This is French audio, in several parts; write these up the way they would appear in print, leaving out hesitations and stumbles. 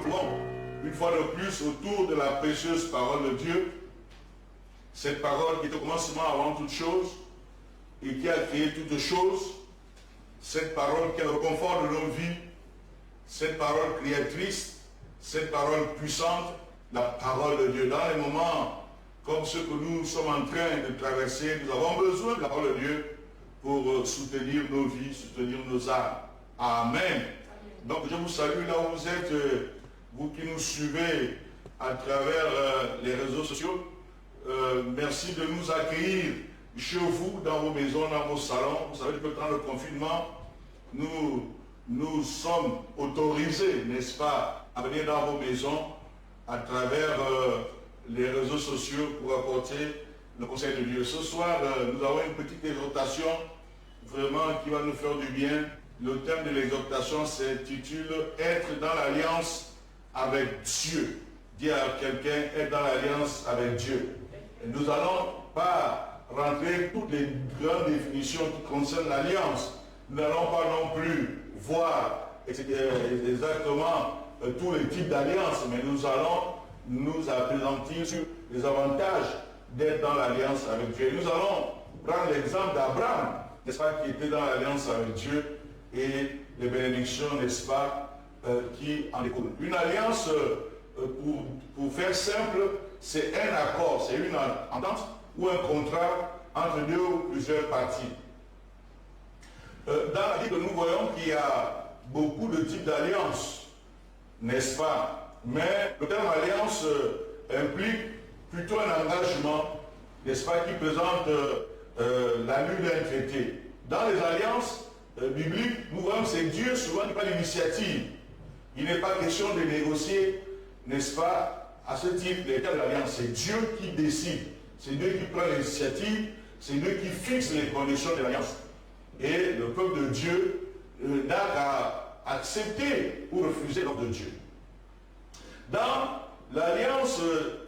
retrouvons une fois de plus autour de la précieuse parole de Dieu. Cette parole qui est au commencement avant toute chose et qui a créé toutes choses. Cette parole qui est le confort de nos vies. Cette parole créatrice. Cette parole puissante. La parole de Dieu. Dans les moments comme ceux que nous sommes en train de traverser, nous avons besoin de la parole de Dieu pour soutenir nos vies, soutenir nos âmes. Amen. Donc je vous salue là où vous êtes, vous qui nous suivez à travers les réseaux sociaux. Merci de nous accueillir chez vous, dans vos maisons, dans vos salons. Vous savez que dans le confinement, nous sommes autorisés, n'est-ce pas, à venir dans vos maisons à travers les réseaux sociaux pour apporter le conseil de Dieu. Ce soir, nous avons une petite exhortation vraiment qui va nous faire du bien. Le thème de l'exhortation s'intitule « Être dans l'alliance avec Dieu ». Dire à quelqu'un « Être dans l'alliance avec Dieu ». Nous n'allons pas rentrer toutes les grandes définitions qui concernent l'alliance. Nous n'allons pas non plus voir exactement tous les types d'alliances, mais nous allons nous appesantir sur les avantages d'être dans l'alliance avec Dieu. Nous allons prendre l'exemple d'Abraham, n'est-ce pas, qui était dans l'alliance avec Dieu et les bénédictions, n'est-ce pas, qui en découlent. Une alliance, pour faire simple, c'est un accord, c'est une entente ou un contrat entre deux ou plusieurs parties. Dans la Bible, nous voyons qu'il y a beaucoup de types d'alliances, n'est-ce pas? Mais le terme alliance implique plutôt un engagement, n'est-ce pas, qui présente l'allure d'un traité. Dans les alliances bibliques, nous voyons que c'est Dieu souvent qui prend l'initiative. Il n'est pas question de négocier, n'est-ce pas, à ce type de termes d'alliance. C'est Dieu qui décide, c'est Dieu qui prend l'initiative, c'est Dieu qui fixe les conditions de l'alliance. Et le peuple de Dieu n'a qu'à accepter ou refuser l'ordre de Dieu. Dans l'alliance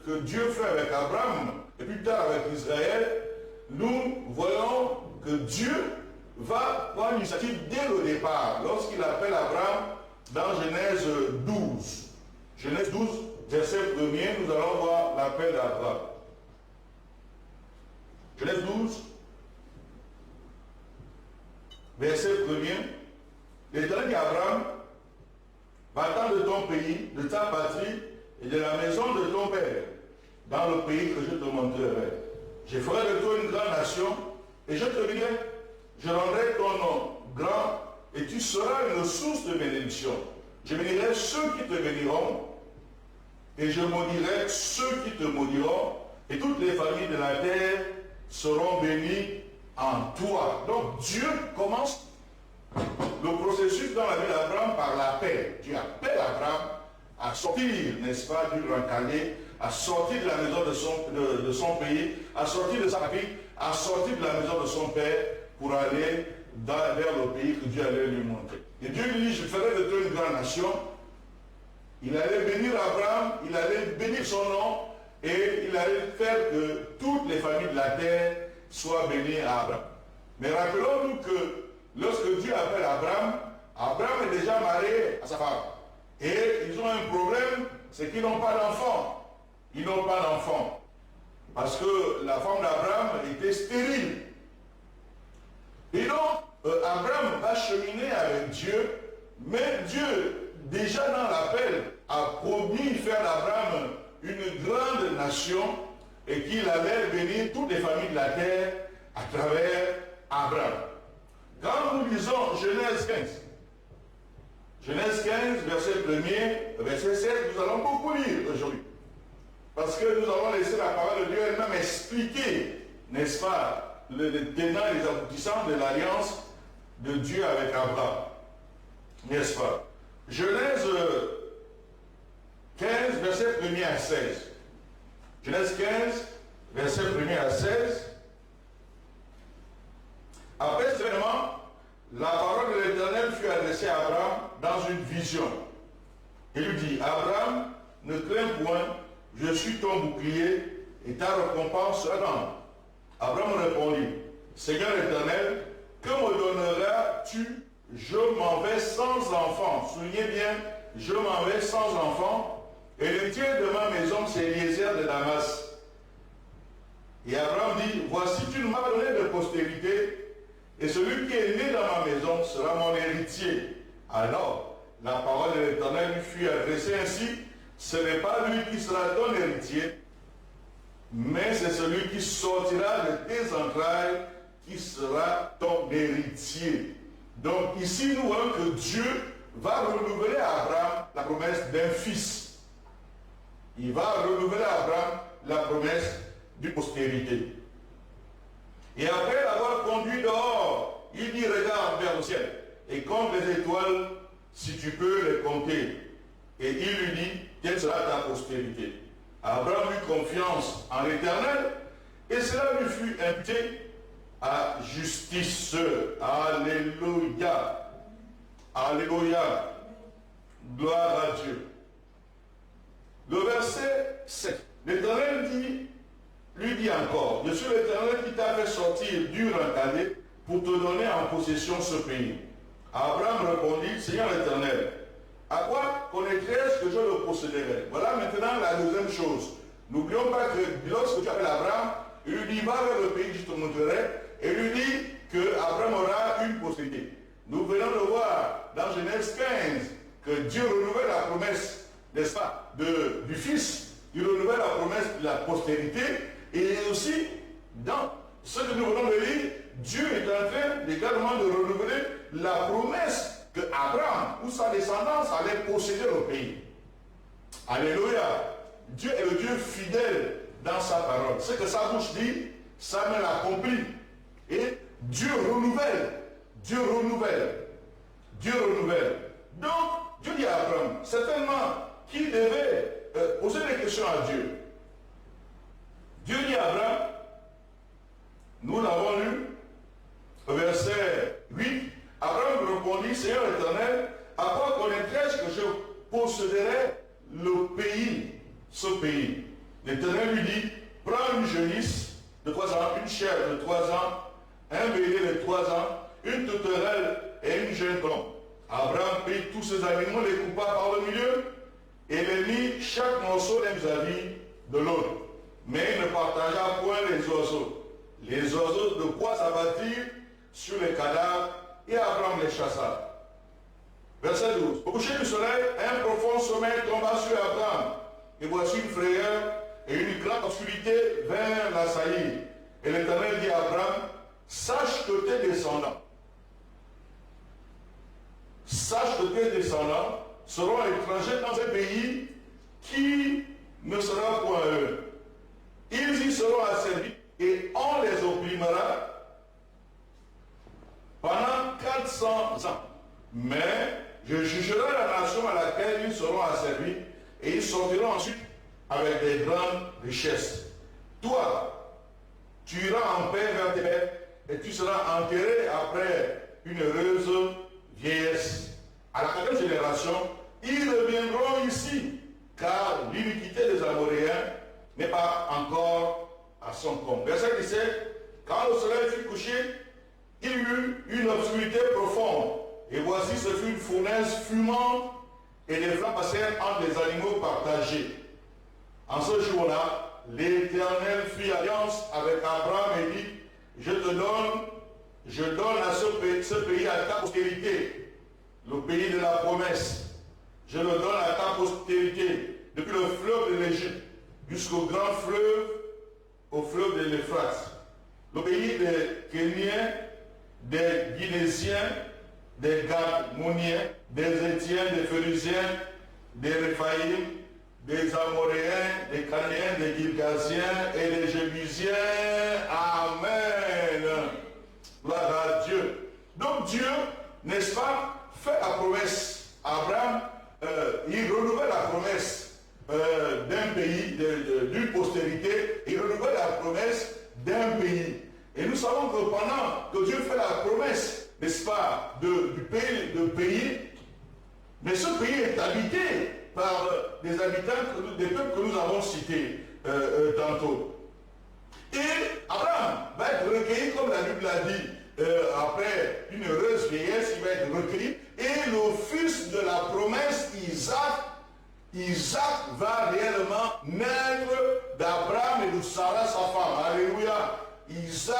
que Dieu fait avec Abraham et plus tard avec Israël, nous voyons que Dieu va prendre l'initiative dès le départ, lorsqu'il appelle Abraham dans Genèse 12. Genèse 12, verset 1er, nous allons voir l'appel d'Abraham. Genèse 12, verset 1er, l'Éternel dit à Abraham, va-t'en de ton pays, de ta patrie et de la maison de ton père, dans le pays que je te montrerai. Je ferai de toi une grande nation et je te bénirai. Je rendrai ton nom grand et tu seras une source de bénédiction. Je bénirai ceux qui te béniront et je maudirai ceux qui te maudiront et toutes les familles de la terre seront bénies en toi. Donc Dieu commence le processus dans la vie d'Abraham par l'appel. Dieu appelle Abraham à sortir, n'est-ce pas, du rancalier, à sortir de la maison de son pays, à sortir de sa famille, à sortir de la maison de son père pour aller vers le pays que Dieu allait lui montrer. Et Dieu lui dit, je ferai de toi une grande nation. Il allait bénir Abraham, il allait bénir son nom et il allait faire que toutes les familles de la terre soient bénies à Abraham. Mais rappelons-nous que lorsque Dieu appelle Abraham, Abraham est déjà marié à sa femme. Et ils ont un problème, c'est qu'ils n'ont pas d'enfant. Ils n'ont pas d'enfant. Parce que la femme d'Abraham était stérile. Et donc, Abraham va cheminer avec Dieu, mais Dieu, déjà dans l'appel, a promis faire d'Abraham une grande nation et qu'il allait bénir toutes les familles de la terre à travers Abraham. Quand nous lisons Genèse 15, Genèse 15, verset 1er, verset 7, nous allons beaucoup lire aujourd'hui. Parce que nous avons laissé la parole de Dieu elle-même expliquer, n'est-ce pas, les tenants et les aboutissants de l'alliance de Dieu avec Abraham. N'est-ce pas? Genèse 15, verset 1er à 16. Genèse 15, verset 1er à 16. Après cet événement, la parole de l'Éternel fut adressée à Abraham dans une vision. Il lui dit, Abraham, ne crains point, je suis ton bouclier et ta récompense sera grande. Abraham répondit, Seigneur l'Éternel, que me donneras-tu? Je m'en vais sans enfant. Soulignez bien je m'en vais sans enfant, et l'héritier de ma maison, c'est Eliezer de Damas. Et Abraham dit, voici, tu ne m'as pas donné de postérité, et celui qui est né dans ma maison sera mon héritier. Alors, la parole de l'Éternel lui fut adressée ainsi, ce n'est pas lui qui sera ton héritier, mais c'est celui qui sortira de tes entrailles qui sera ton héritier. Donc ici nous voyons que Dieu va renouveler à Abraham la promesse d'un fils. Il va renouveler à Abraham la promesse d'une postérité. Et après l'avoir conduit dehors, il dit regarde vers le ciel et compte les étoiles si tu peux les compter. Et il lui dit quelle sera ta postérité. Abraham eut confiance en l'Éternel et cela lui fut imputé à justice. Alléluia. Alléluia. Gloire à Dieu. Le verset 7. L'Éternel lui dit encore, je suis l'Éternel qui t'a fait sortir d'Ur en Chaldée pour te donner en possession ce pays. Abraham répondit, Seigneur l'Éternel, à quoi connaîtrais-je que je le posséderai? Voilà maintenant la deuxième chose. N'oublions pas que lorsque tu appelles Abraham, il lui dit, va vers le pays que je te montrerai, et il lui dit qu'Abraham aura une postérité. Nous venons de voir dans Genèse 15 que Dieu renouvelle la promesse, n'est-ce pas, du Fils. Il renouvelle la promesse de la postérité, et aussi, dans ce que nous venons de lire, Dieu est en train également de renouveler la promesse que Abraham ou sa descendance allait posséder le pays. Alléluia. Dieu est le Dieu fidèle dans sa parole. Ce que sa bouche dit, sa main l'accomplit. Et Dieu renouvelle. Dieu renouvelle. Dieu renouvelle. Donc, Dieu dit à Abraham, certainement, qu'il devait poser des questions à Dieu. Dieu dit à Abraham, nous l'avons lu, au verset 8, Abraham répondit, Seigneur l'Éternel, à quoi connaîtrais-je que je posséderai le pays, ce pays? L'Éternel lui dit, prends une genisse de 3 ans, une chèvre de 3 ans, un bélier de 3 ans, une tourterelle et une jeune colombe. Abraham prit tous ces animaux, les coupa par le milieu et les mit chaque morceau d'un vis-à-vis de l'autre. Mais il ne partagea point les oiseaux. Les oiseaux de quoi s'abattirent sur les cadavres et Abraham les chassa. Verset 12. Au coucher du soleil, un profond sommeil tomba sur Abraham. Et voici une frayeur et une grande obscurité vint l'assaillir. Et l'Éternel dit à Abraham, sache que tes descendants seront étrangers dans un pays qui ne sera point eux. Ils y seront asservis et on les opprimera pendant 400 ans. Mais je jugerai la nation à laquelle ils seront asservis et ils sortiront ensuite avec des grandes richesses. Toi, tu iras en paix vers tes pères et tu seras enterré après une heureuse vieillesse. À la 4e génération, ils reviendront ici, car l'iniquité des Amoréens n'est pas encore à son comble. Verset 17, quand le soleil fut couché, il y eut une obscurité profonde. Et voici, ce fut une fournaise fumante, et les flammes passèrent entre les animaux partagés. En ce jour-là, l'Éternel fit alliance avec Abraham et dit, je donne à ce pays à ta postérité, le pays de la promesse. Je le donne à ta postérité, depuis le fleuve de l'Égypte jusqu'au grand fleuve, au fleuve de l'Euphrate. Le pays des Kéniens, des Guinésiens, des Gadmoniens, des Étiens, des Phérusiens, des Réphaïm, des Amoréens, des Cananéens, des Girgasiens et des Jébusiens. Amen. Gloire à Dieu. Donc Dieu, n'est-ce pas, fait la promesse. Abraham, il renouvelle la promesse d'un pays, d'une postérité, il renouvelle la promesse d'un pays. Et nous savons que pendant que Dieu fait la promesse, n'est-ce pas, du pays, mais ce pays est habité par des habitants, des peuples que nous avons cités tantôt. Et Abraham va être recueilli, comme la Bible l'a dit, après une heureuse vieillesse, il va être recueilli, et et le fils de la promesse, Isaac va réellement naître d'Abraham et de Sarah, sa femme. Alléluia. Isaac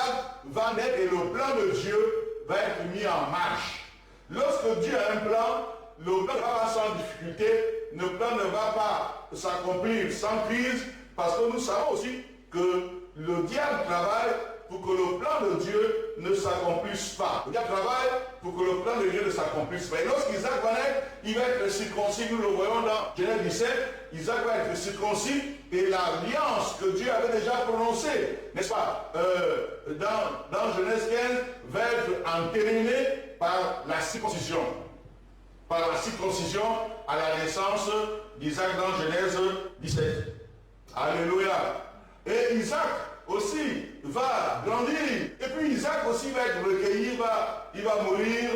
va naître et le plan de Dieu va être mis en marche. Lorsque Dieu a un plan, le plan ne va pas sans difficulté, le plan ne va pas s'accomplir sans crise, parce que nous savons aussi que le diable travaille pour que le plan de Dieu ne s'accomplisse pas. Le diable travaille pour que le plan de Dieu ne s'accomplisse pas. Et lorsqu'Isaac va naître, il va être circoncis. Nous le voyons dans Genèse 17. Isaac va être circoncis et l'alliance que Dieu avait déjà prononcée, n'est-ce pas, dans Genèse 15, va être entérinée par la circoncision. Par la circoncision à la naissance d'Isaac dans Genèse 17. Alléluia. Et Isaac aussi va grandir. Et puis Isaac aussi va être recueilli, il va mourir.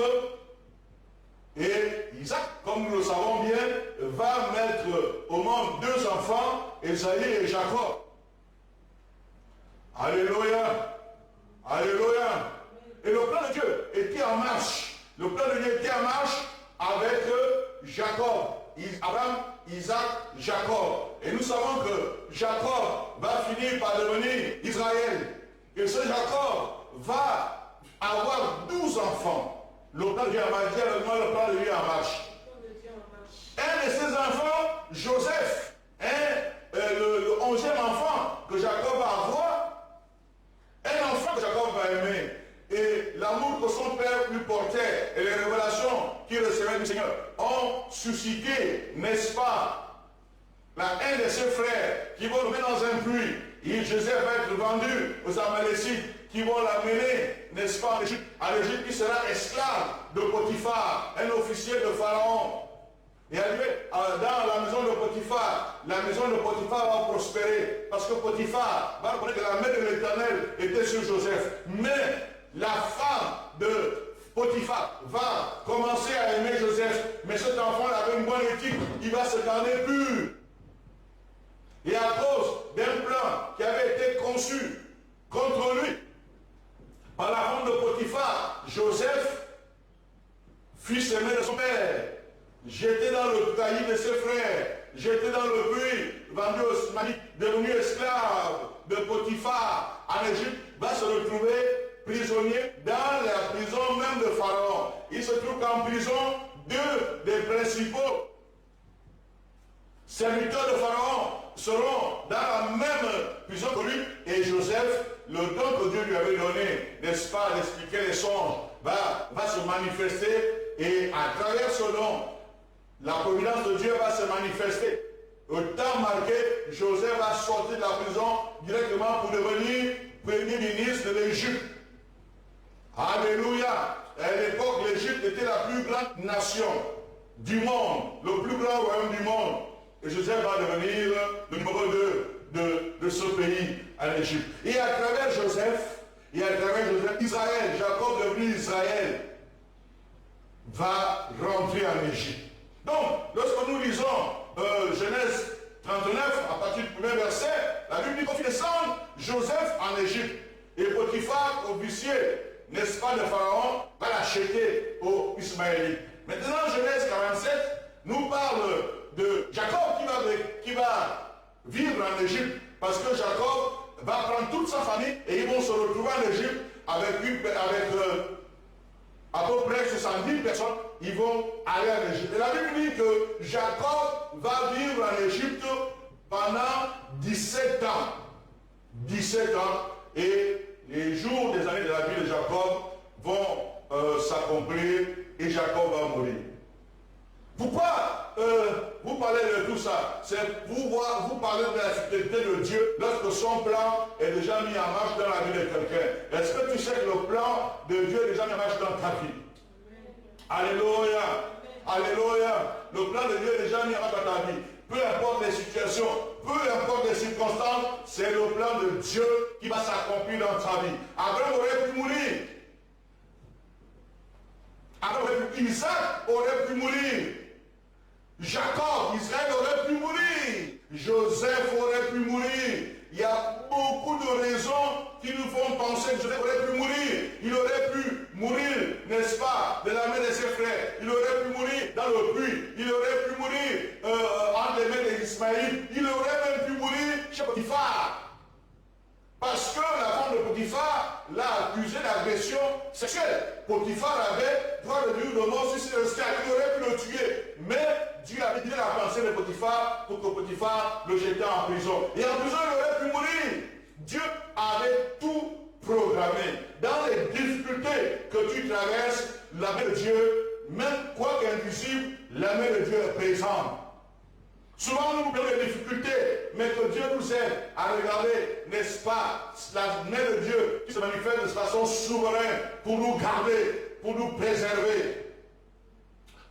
Et Isaac, comme nous le savons bien, va mettre au monde deux enfants, Esaïe et Jacob. Alléluia. Alléluia. Et le plan de Dieu était en marche. Le plan de Dieu était en marche avec Jacob. Abraham, Isaac, Jacob. Et nous savons que Jacob va finir par devenir Israël. Et ce Jacob va avoir 12 enfants. Le plan de Dieu en marche. Le plan de Dieu en marche. Un de ses enfants, Joseph, le 11e enfant que Jacob va avoir, un enfant que Jacob va aimer. Et l'amour que son père lui portait et les révélations qu'il recevait du Seigneur ont suscité, n'est-ce pas, un de ses frères qui vont le mettre dans un puits. Et Joseph va être vendu aux Amalécites qui vont l'amener, n'est-ce pas, en Égypte, qui sera esclave de Potiphar, un officier de Pharaon. Et arrivé dans la maison de Potiphar, la maison de Potiphar va prospérer parce que Potiphar va reconnaître que la main de l'Éternel était sur Joseph. Mais la femme de Potiphar va commencer à aimer Joseph, mais cet enfant avait une bonne éthique, il va se garder pur. Et à cause d'un plan qui avait été conçu contre lui par la femme de Potiphar, Joseph, fils aimé de son père, jeté dans le taillis de ses frères, jeté dans le puits, vendu au Mali, devenu esclave de Potiphar en Égypte, va se retrouver prisonnier dans la prison même de Pharaon. Il se trouve qu'en prison, deux des principaux serviteurs de Pharaon seront dans la même prison que lui, et Joseph, le don que Dieu lui avait donné, n'est-ce pas, d'expliquer les songes, va se manifester, et à travers ce don, la providence de Dieu va se manifester. Au temps marqué, Joseph va sortir de la prison directement pour devenir premier ministre de l'Égypte. Alléluia. À l'époque, l'Égypte était la plus grande nation du monde, le plus grand royaume du monde. Et Joseph va devenir le numéro 2 de ce pays, en Égypte. Et à travers Joseph, Israël, Jacob devenu Israël, va rentrer en Égypte. Donc, lorsque nous lisons Genèse 39, à partir du premier verset, la Bible dit qu'on fit descendre Joseph en Égypte. Et Potiphar, officier, n'est-ce pas, de Pharaon, va l'acheter aux Ismaélites. Maintenant, Genèse 47 nous parle de Jacob qui va vivre en Égypte, parce que Jacob va prendre toute sa famille et ils vont se retrouver en Égypte avec à peu près 70 personnes. Ils vont aller en Égypte. Et la Bible dit que Jacob va vivre en Égypte pendant 17 ans. 17 ans. Et les jours des années de la vie de Jacob vont s'accomplir et Jacob va mourir. Pourquoi vous parlez de tout ça? C'est vous parlez de la fidélité de Dieu lorsque son plan est déjà mis en marche dans la vie de quelqu'un. Est-ce que tu sais que le plan de Dieu est déjà mis en marche dans ta vie? Alléluia. Alléluia. Le plan de Dieu est déjà mis en marche dans ta vie. Peu importe les situations, peu importe les circonstances, c'est le plan de Dieu qui va s'accomplir dans ta vie. Abraham aurait pu mourir. Isaac aurait pu mourir. Jacob, Israël aurait pu mourir. Joseph aurait pu mourir. Il y a beaucoup de raisons qui nous font penser que Joseph aurait pu mourir. Il aurait pu mourir, n'est-ce pas, de la main de ses frères. Il aurait pu mourir le puits. Il aurait pu mourir entre les mains des Ismaélites. Il aurait même pu mourir chez Potiphar. Parce que la femme de Potiphar l'a accusé d'agression sexuelle. Potiphar avait droit de vivre de mort sur ses esclaves. Il aurait pu le tuer. Mais Dieu avait dit la pensée de Potiphar pour que Potiphar le jette en prison. Et en prison, il aurait pu mourir. Dieu avait tout programmé. Dans les difficultés que tu traverses, la main de Dieu, même quoi qu'invisible, la main de Dieu est présente. Souvent nous oublions les difficultés, mais que Dieu nous aide à regarder, n'est-ce pas, la main de Dieu qui se manifeste de façon souveraine pour nous garder, pour nous préserver.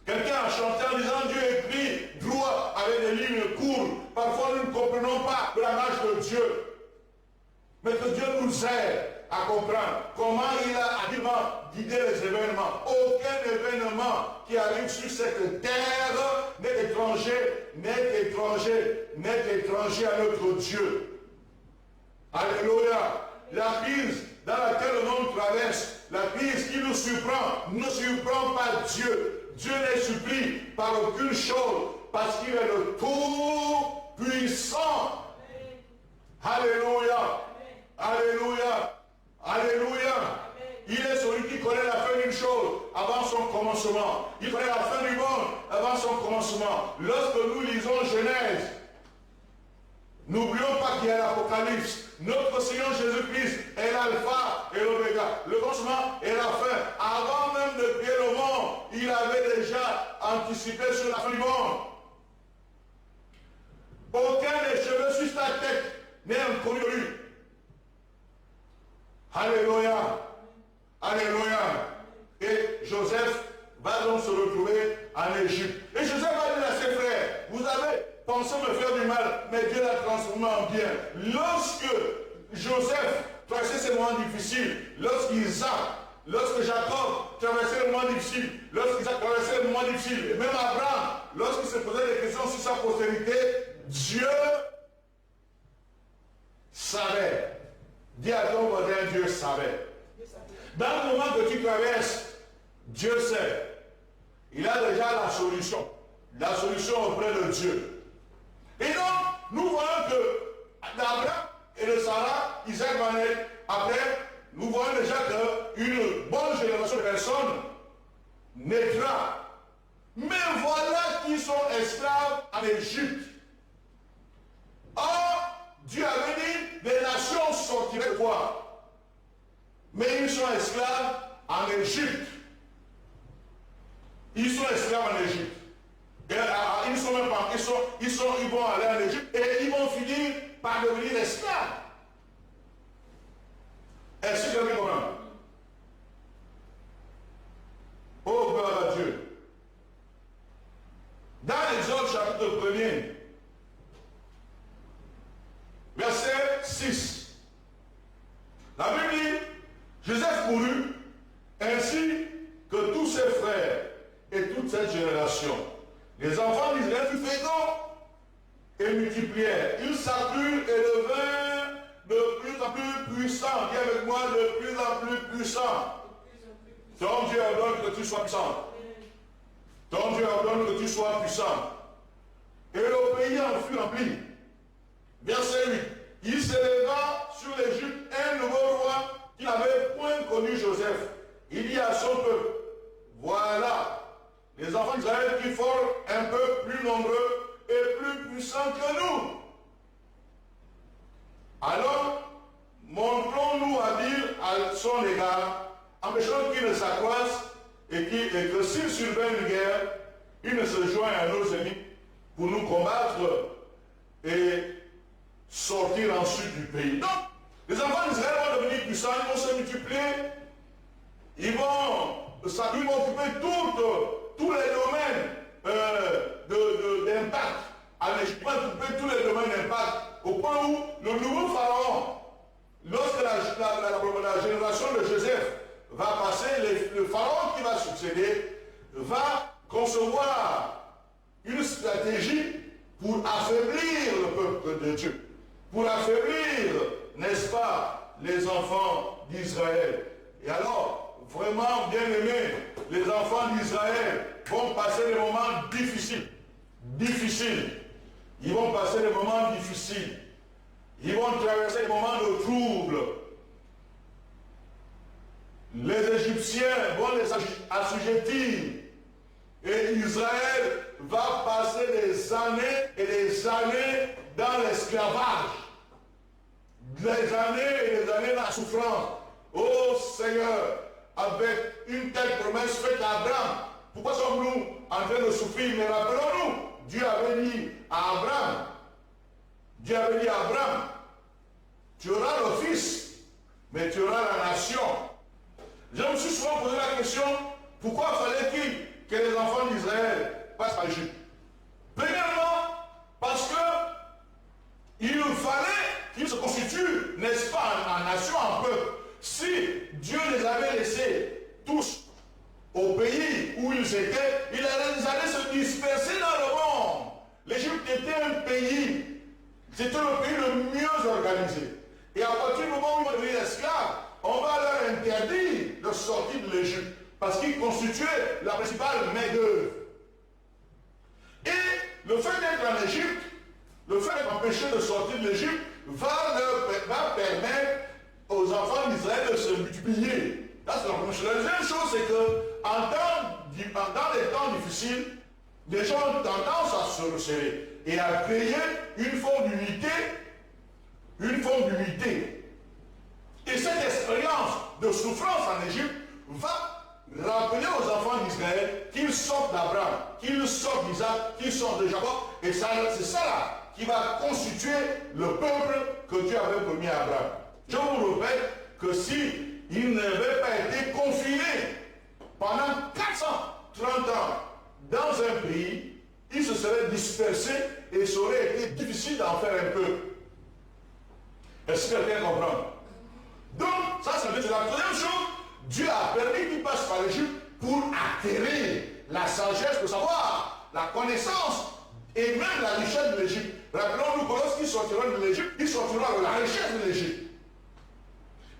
Quelqu'un a chanté en disant Dieu écrit droit avec des lignes courtes. Parfois nous ne comprenons pas la marche de Dieu. Mais que Dieu nous aide à comprendre comment il a habilement guidé les événements. Aucun événement qui arrive sur cette terre n'est étranger à notre Dieu. Alléluia. La crise dans laquelle le monde traverse, la crise qui nous surprend, ne surprend pas Dieu. Dieu n'est surpris par aucune chose parce qu'il est le Tout-Puissant. Alléluia. Alléluia. Alléluia. Il est celui qui connaît la fin d'une chose avant son commencement. Il connaît la fin du monde avant son commencement. Lorsque nous lisons Genèse, n'oublions pas qu'il y a l'Apocalypse. Notre Seigneur Jésus-Christ est l'alpha et l'oméga, le commencement et la fin. Avant même de créer le monde, il avait déjà anticipé sur la fin du monde. Aucun des cheveux sur sa tête n'est inconnu de lui. Alléluia. Alléluia. Et Joseph va donc se retrouver en Égypte. Et Joseph va dire à ses frères, vous avez pensé me faire du mal, mais Dieu l'a transformé en bien. Lorsque Joseph traversait ces moments difficiles, lorsque Jacob traversait les moments difficiles, lorsqu'Isaac traversait les moments difficiles, et même Abraham, lorsqu'il se posait des questions sur sa postérité, Dieu savait. Dis à ton voisin, Dieu savait. Dans le moment que tu traverses, Dieu sait. Il a déjà la solution. La solution auprès de Dieu. Et donc, nous voyons que d'Abraham et de Sarah, Isaac va naître. Après, nous voyons déjà qu'une bonne génération de personnes naîtra. Mais voilà qu'ils sont esclaves en Égypte. Or, Dieu avait dit, des nations sortiraient de toi. Mais ils sont esclaves en Égypte. Ils sont esclaves en Égypte. Et, ils sont même pas, ils vont aller en Égypte et ils vont finir par devenir esclaves. Est-ce que vous comprenez? Oh, gloire à Dieu. Dans l'Exode chapitre 1er, verset 6, la Bible dit, Joseph mourut ainsi que tous ses frères et toute cette génération. Les enfants d'Israël furent féconds et multiplièrent. Ils s'accrurent et devinrent de plus en plus puissants. Dis avec moi, de plus en plus puissants. Ton Dieu ordonne que tu sois puissant. Ton Dieu ordonne que tu sois puissant. Et le pays en fut rempli. Verset 8. Il s'éleva sur l'Égypte un nouveau roi qui n'avait point connu Joseph. Il dit à son peuple, voilà, les enfants d'Israël qui forment un peu plus nombreux et plus puissants que nous. Alors, montrons-nous habiles à son égard, empêchons qu'il ne s'accroisse et que s'il survient une guerre, il ne se joigne à nos ennemis pour nous combattre et sortir ensuite du pays. Donc, les enfants d'Israël vont devenir puissants, ils vont se multiplier, ils vont occuper tous les domaines d'impact. Ils vont occuper tous les domaines d'impact, au point où le nouveau pharaon, lorsque la génération de Joseph va passer, le pharaon qui va succéder va concevoir une stratégie pour affaiblir le peuple de Dieu. Pour affaiblir, n'est-ce pas, les enfants d'Israël. Et alors, vraiment, bien aimés, les les enfants d'Israël vont passer des moments difficiles. Ils vont passer des moments difficiles. Ils vont traverser des moments de trouble. Les Égyptiens vont les assujettir. Et Israël va passer des années et des années dans l'esclavage. Des années et des années dans la souffrance. Oh Seigneur, avec une telle promesse faite à Abraham, pourquoi sommes-nous en train de souffrir? Mais rappelons-nous, Dieu avait dit à Abraham, tu auras le fils, mais tu auras la nation. Je me suis souvent posé la question, pourquoi fallait-il que les enfants d'Israël passent par l'Égypte? Premièrement, parce que il fallait qu'ils se constituent, n'est-ce pas, en nation, en peuple. Si Dieu les avait laissés tous au pays où ils étaient, ils allaient se disperser dans le monde. L'Égypte était un pays, c'était le pays le mieux organisé. Et à partir du moment où ils vont devenir esclaves, on va leur interdire de sortir de l'Égypte parce qu'ils constituaient la principale main-d'œuvre. Et le fait d'être en Égypte, le fait d'être empêché de sortir de l'Égypte va permettre aux enfants d'Israël de se multiplier. Là, c'est la première chose. La deuxième chose, c'est que dans les temps difficiles, les gens ont tendance à se resserrer et à créer une forme d'unité. Et cette expérience de souffrance en Égypte va rappeler aux enfants d'Israël qu'ils sortent d'Abraham, qu'ils sortent d'Isaac, qu'ils sortent de Jacob. Et c'est ça là qui va constituer le peuple que Dieu avait promis à Abraham. Je vous répète que si il n'avait pas été confiné pendant 430 ans dans un pays, il se serait dispersé et ça aurait été difficile d'en faire un peu. Est-ce que quelqu'un comprend? Donc, ça c'est la troisième chose. Dieu a permis qu'il passe par l'Égypte pour acquérir la sagesse de savoir, la connaissance et même la richesse de l'Égypte. Rappelons-nous que lorsqu'ils sortiront de l'Égypte, ils sortiront de la richesse de l'Égypte.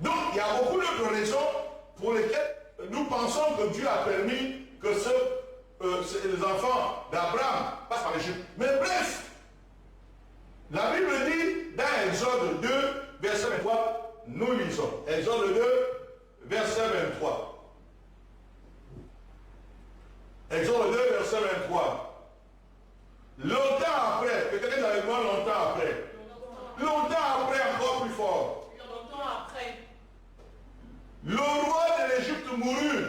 Donc, il y a beaucoup d'autres raisons pour lesquelles nous pensons que Dieu a permis que les enfants d'Abraham passent par l'Égypte. Mais bref, la Bible dit dans Exode 2, verset 23, nous lisons. Exode 2, verset 23. Exode 2, verset 23. Longtemps après, que quelqu'un avec moi longtemps après. Longtemps après, encore plus fort. Longtemps après. Le roi de l'Égypte mourut,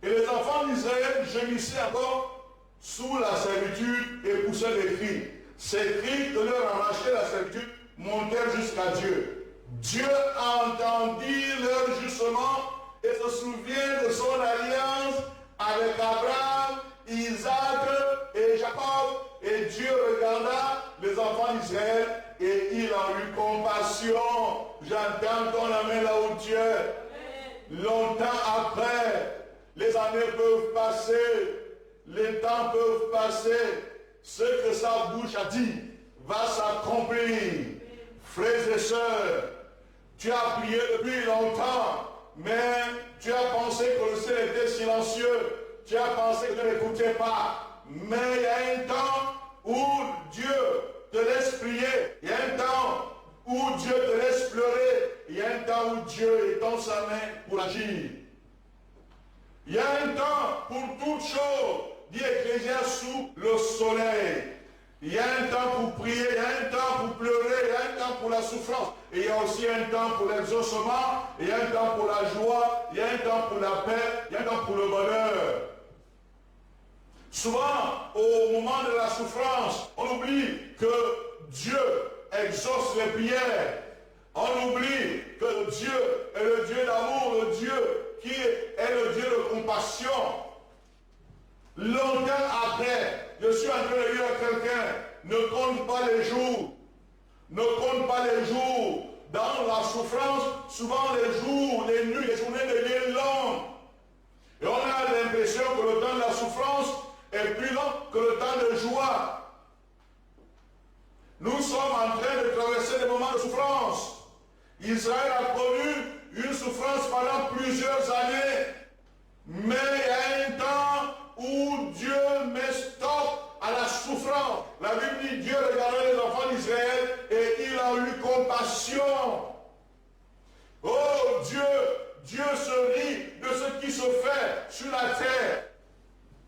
et les enfants d'Israël gémissaient encore sous la servitude et poussaient des cris. Ces cris de leur arracher la servitude montèrent jusqu'à Dieu. Dieu entendit leur jugement et se souvient de son alliance avec Abraham, Isaac et Jacob. Et Dieu regarda les enfants d'Israël et il en eut compassion. J'entends ton main là où tu es. Longtemps après, les années peuvent passer, les temps peuvent passer. Ce que sa bouche a dit va s'accomplir. Frères et sœurs, tu as prié depuis longtemps, mais tu as pensé que le ciel était silencieux. Tu as pensé que Dieu n'écoutait pas. Mais il y a un temps où Dieu te laisse prier. Il y a un temps où Dieu te laisse pleurer. Il y a un temps où Dieu étend sa main pour agir. Il y a un temps pour toutes choses, dit Ecclésiaste, sous le soleil. Il y a un temps pour prier, il y a un temps pour pleurer, il y a un temps pour la souffrance. Et il y a aussi un temps pour l'exaucement, il y a un temps pour la joie, il y a un temps pour la paix, il y a un temps pour le bonheur. Souvent, au moment de la souffrance, on oublie que Dieu exauce les prières. On oublie que Dieu est le Dieu d'amour, le Dieu qui est le Dieu de compassion. Longtemps après, je suis en train de dire à quelqu'un, ne compte pas les jours. Ne compte pas les jours. Dans la souffrance, souvent les jours, les nuits, les journées deviennent longues. Et on a l'impression que le temps de la souffrance est plus long que le temps de joie. Nous sommes en train de traverser des moments de souffrance. Israël a connu une souffrance pendant plusieurs années. Mais il y a un sur la terre.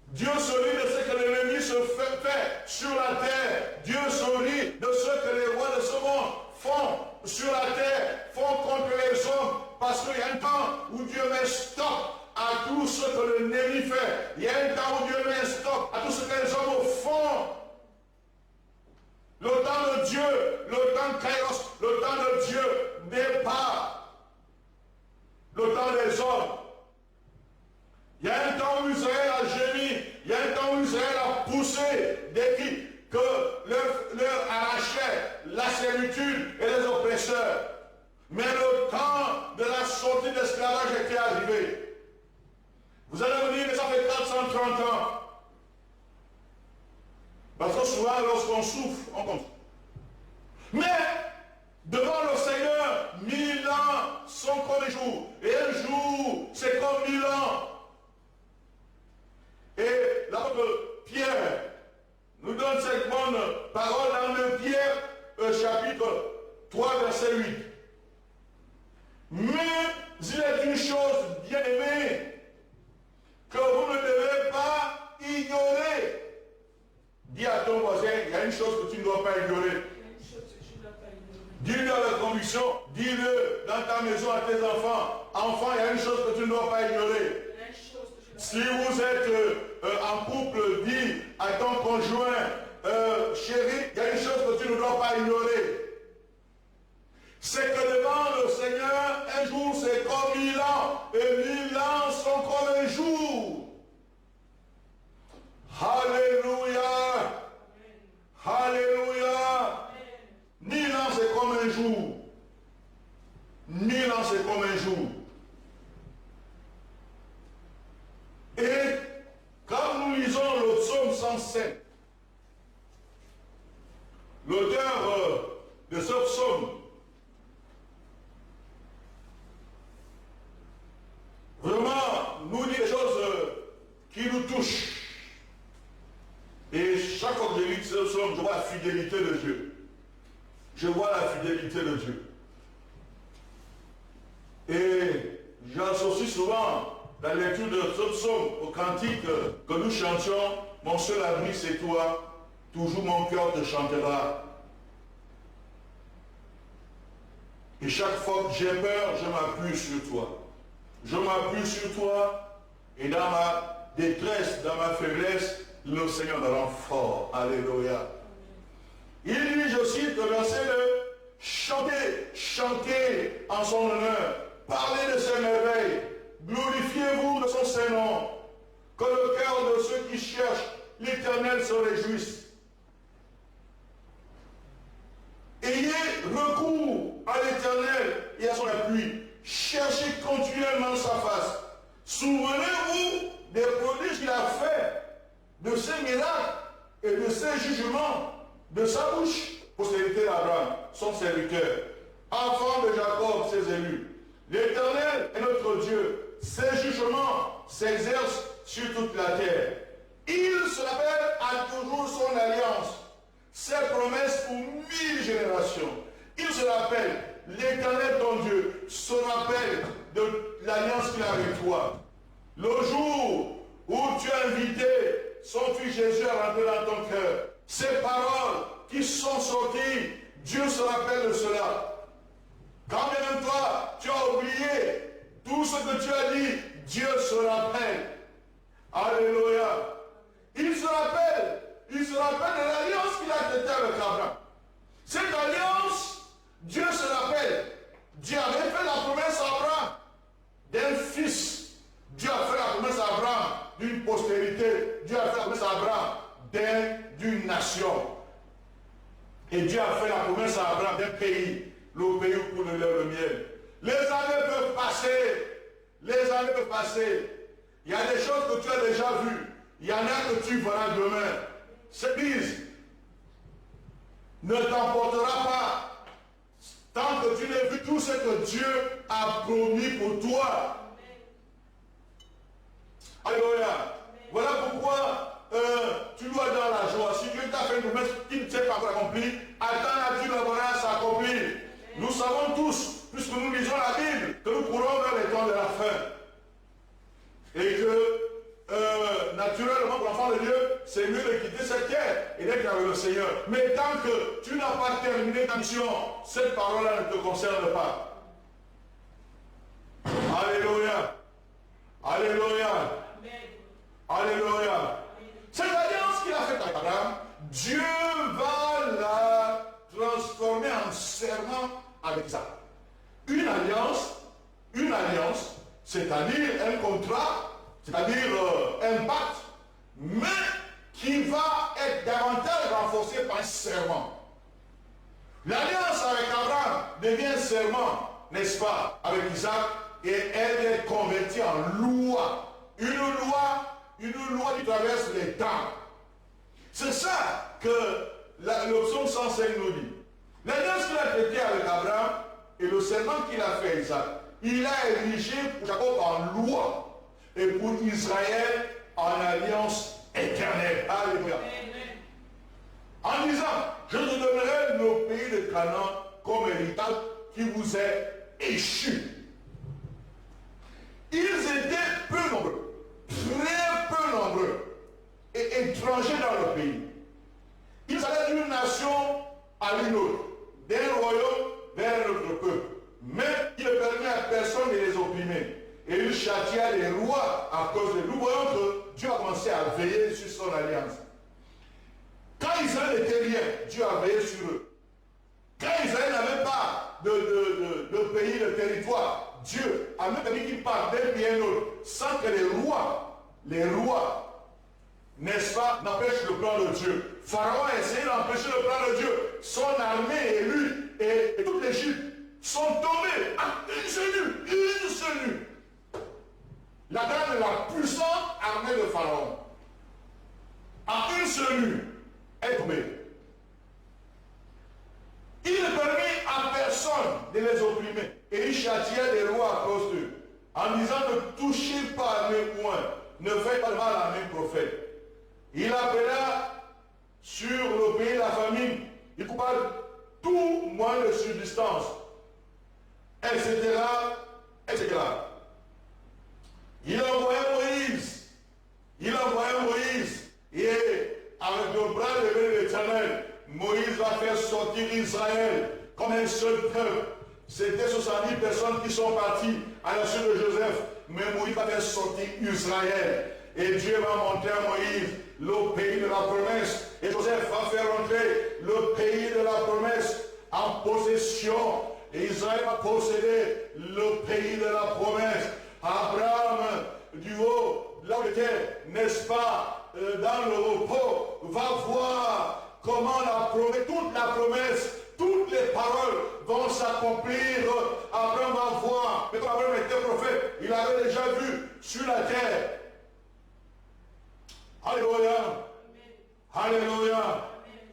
Dieu sourit de ce que l'ennemi se fait sur la terre. Dieu sourit de ce que les rois de ce monde font sur la terre, font contre les hommes. Parce qu'il y a un temps où Dieu met stop à tout ce que l'ennemi fait. Il y a un temps où Dieu met stop à tout ce que les hommes font. Le temps de Dieu, le temps de Kairos, le temps de Dieu n'est pas le temps des hommes. Il y a un temps où Israël a gémi, il y a un temps où Israël a poussé des cris que leur arrachait la servitude et les oppresseurs. Mais le temps de la sortie de l'esclavage était arrivé. Vous allez me dire que ça fait 430 ans. Parce que souvent, lorsqu'on souffre, on compte. Mais, devant le Seigneur, 1000 ans sont comme un jour. Et un jour, c'est comme 1000 ans. Et l'apôtre Pierre nous donne cette bonne parole dans le Pierre, chapitre 3, verset 8. Mais il est une chose bien aimée que vous ne devez pas ignorer. Dis à ton voisin, il y a une chose que tu ne dois pas ignorer. Dis-le avec conviction, dis-le dans ta maison à tes enfants. Enfant, il y a une chose que tu ne dois pas ignorer. Si vous êtes en couple, dis à ton conjoint, chéri, il y a une chose que tu ne dois pas ignorer. C'est que devant le Seigneur, un jour c'est comme 1000 ans, et 1000 ans sont comme un jour. Alléluia. Alléluia. 1000 ans c'est comme un jour. 1000 ans c'est comme un jour. Et quand nous lisons le psaume 107, l'auteur de ce psaume vraiment nous dit des choses qui nous touchent. Et chaque fois que je lis ce psaume, je vois la fidélité de Dieu. Je vois la fidélité de Dieu. Et j'associe souvent la lecture de ce psaume au cantique que nous chantions, mon seul abri c'est toi, toujours mon cœur te chantera. Et chaque fois que j'ai peur, je m'appuie sur toi. Je m'appuie sur toi et dans ma détresse, dans ma faiblesse, le Seigneur me rend fort. Alléluia. Il dit, je cite le verset de chanter, chanter en son honneur, parlez de ses merveilles, glorifiez-vous de son Saint-Nom, que le cœur de ceux qui cherchent l'Éternel se réjouisse. Ayez recours à l'Éternel et à son appui. Cherchez continuellement sa face. Souvenez-vous des prodiges qu'il a fait, de ses miracles et de ses jugements, de sa bouche. Postérité d'Abraham, son serviteur, enfant de Jacob, ses élus. L'Éternel est notre Dieu. Ses jugements s'exercent sur toute la terre. Il se rappelle à toujours son alliance, ses promesses pour 1000 générations. Il se rappelle, l'Éternel ton Dieu se rappelle de l'alliance qu'il a avec toi. Le jour où tu as invité son fils Jésus à rentrer dans ton cœur, ces paroles qui sont sorties, Dieu se rappelle de cela. Quand même toi, tu as oublié tout ce que tu as dit, Dieu se rappelle. Alléluia. Il se rappelle de l'alliance qu'il a traitée avec Abraham. Cette alliance, Dieu se rappelle. Dieu avait fait la promesse à Abraham d'un fils. Dieu a fait la promesse à Abraham d'une postérité. Dieu a fait la promesse à Abraham d'une nation. Et Dieu a fait la promesse à Abraham d'un pays, le pays où coule le lait et le miel. Les années peuvent passer. Les années peuvent passer. Il y a des choses que tu as déjà vues. Il y en a que tu verras demain. Cette Église ne t'emportera pas tant que tu n'as vu tout ce que Dieu a promis pour toi. Alléluia. Voilà pourquoi tu dois être dans la joie. Si Dieu t'a fait une promesse qui ne s'est pas encore accomplie, attends la Dieu la verra s'accomplir. Nous savons tous, puisque nous lisons la Bible, que nous courons vers les temps de la fin. Et que naturellement, pour l'enfant de Dieu, c'est mieux de quitter cette terre et d'être avec le Seigneur. Mais tant que tu n'as pas terminé ta mission, cette parole-là ne te concerne pas. Alléluia. Alléluia. Alléluia. C'est l'alliance qu'il a faite avec Abraham. Dieu va la transformer en serment avec Isaac. Une alliance, c'est-à-dire un contrat, c'est-à-dire un pacte, mais qui va être davantage renforcé par un serment. L'alliance avec Abraham devient un serment, n'est-ce pas, avec Isaac, et elle est convertie en loi. Une loi qui traverse les temps. C'est ça que le psaume 105 nous dit. L'alliance qu'il a traitée avec Abraham et le serment qu'il a fait à Isaac, il a érigé pour Jacob en loi et pour Israël en alliance éternelle. Alléluia. En disant, je te donnerai le pays de Canaan comme héritage qui vous est échu. Ils étaient peu nombreux, très peu nombreux et étrangers dans le pays. Ils allaient d'une nation à une autre, d'un royaume vers un autre peuple. Mais il ne permet à personne de les opprimer. Et il châtia les rois à cause de nous. Nous voyons que Dieu a commencé à veiller sur son alliance. Quand Israël n'était rien, Dieu a veillé sur eux. Quand Israël n'avait pas de pays, de territoire, Dieu a même permis qu'ils partent d'un pays à un autre, sans que les rois, n'est-ce pas, n'empêchent le plan de Dieu. Pharaon a essayé d'empêcher le plan de Dieu. Son armée et lui et toute l'Égypte sont tombés à une seule nuit. La grande et la puissante armée de Pharaon, à une seule nuit, est tombée. Il ne permit à personne de les opprimer. Et il châtiait les rois à cause d'eux, en disant ne touchez pas mes poings, ne faites pas de mal à mes prophètes. Il appela sur le pays la famine, il coupa tout moyen de subsistance, etc., etc. Il envoyait Moïse, et avec le bras levé de l'Éternel, Moïse va faire sortir Israël comme un seul peuple. C'était 70 personnes qui sont parties à la suite de Joseph, mais Moïse va faire sortir Israël. Et Dieu va montrer à Moïse le pays de la promesse. Et Joseph va faire entrer le pays de la promesse en possession. Et Israël va posséder le pays de la promesse. Abraham, du haut, là où il était, n'est-ce pas, dans le repos, va voir comment toute la promesse, toutes les paroles vont s'accomplir. Abraham va voir. Mais quand Abraham était prophète, il avait déjà vu sur la terre. Alléluia. Alléluia.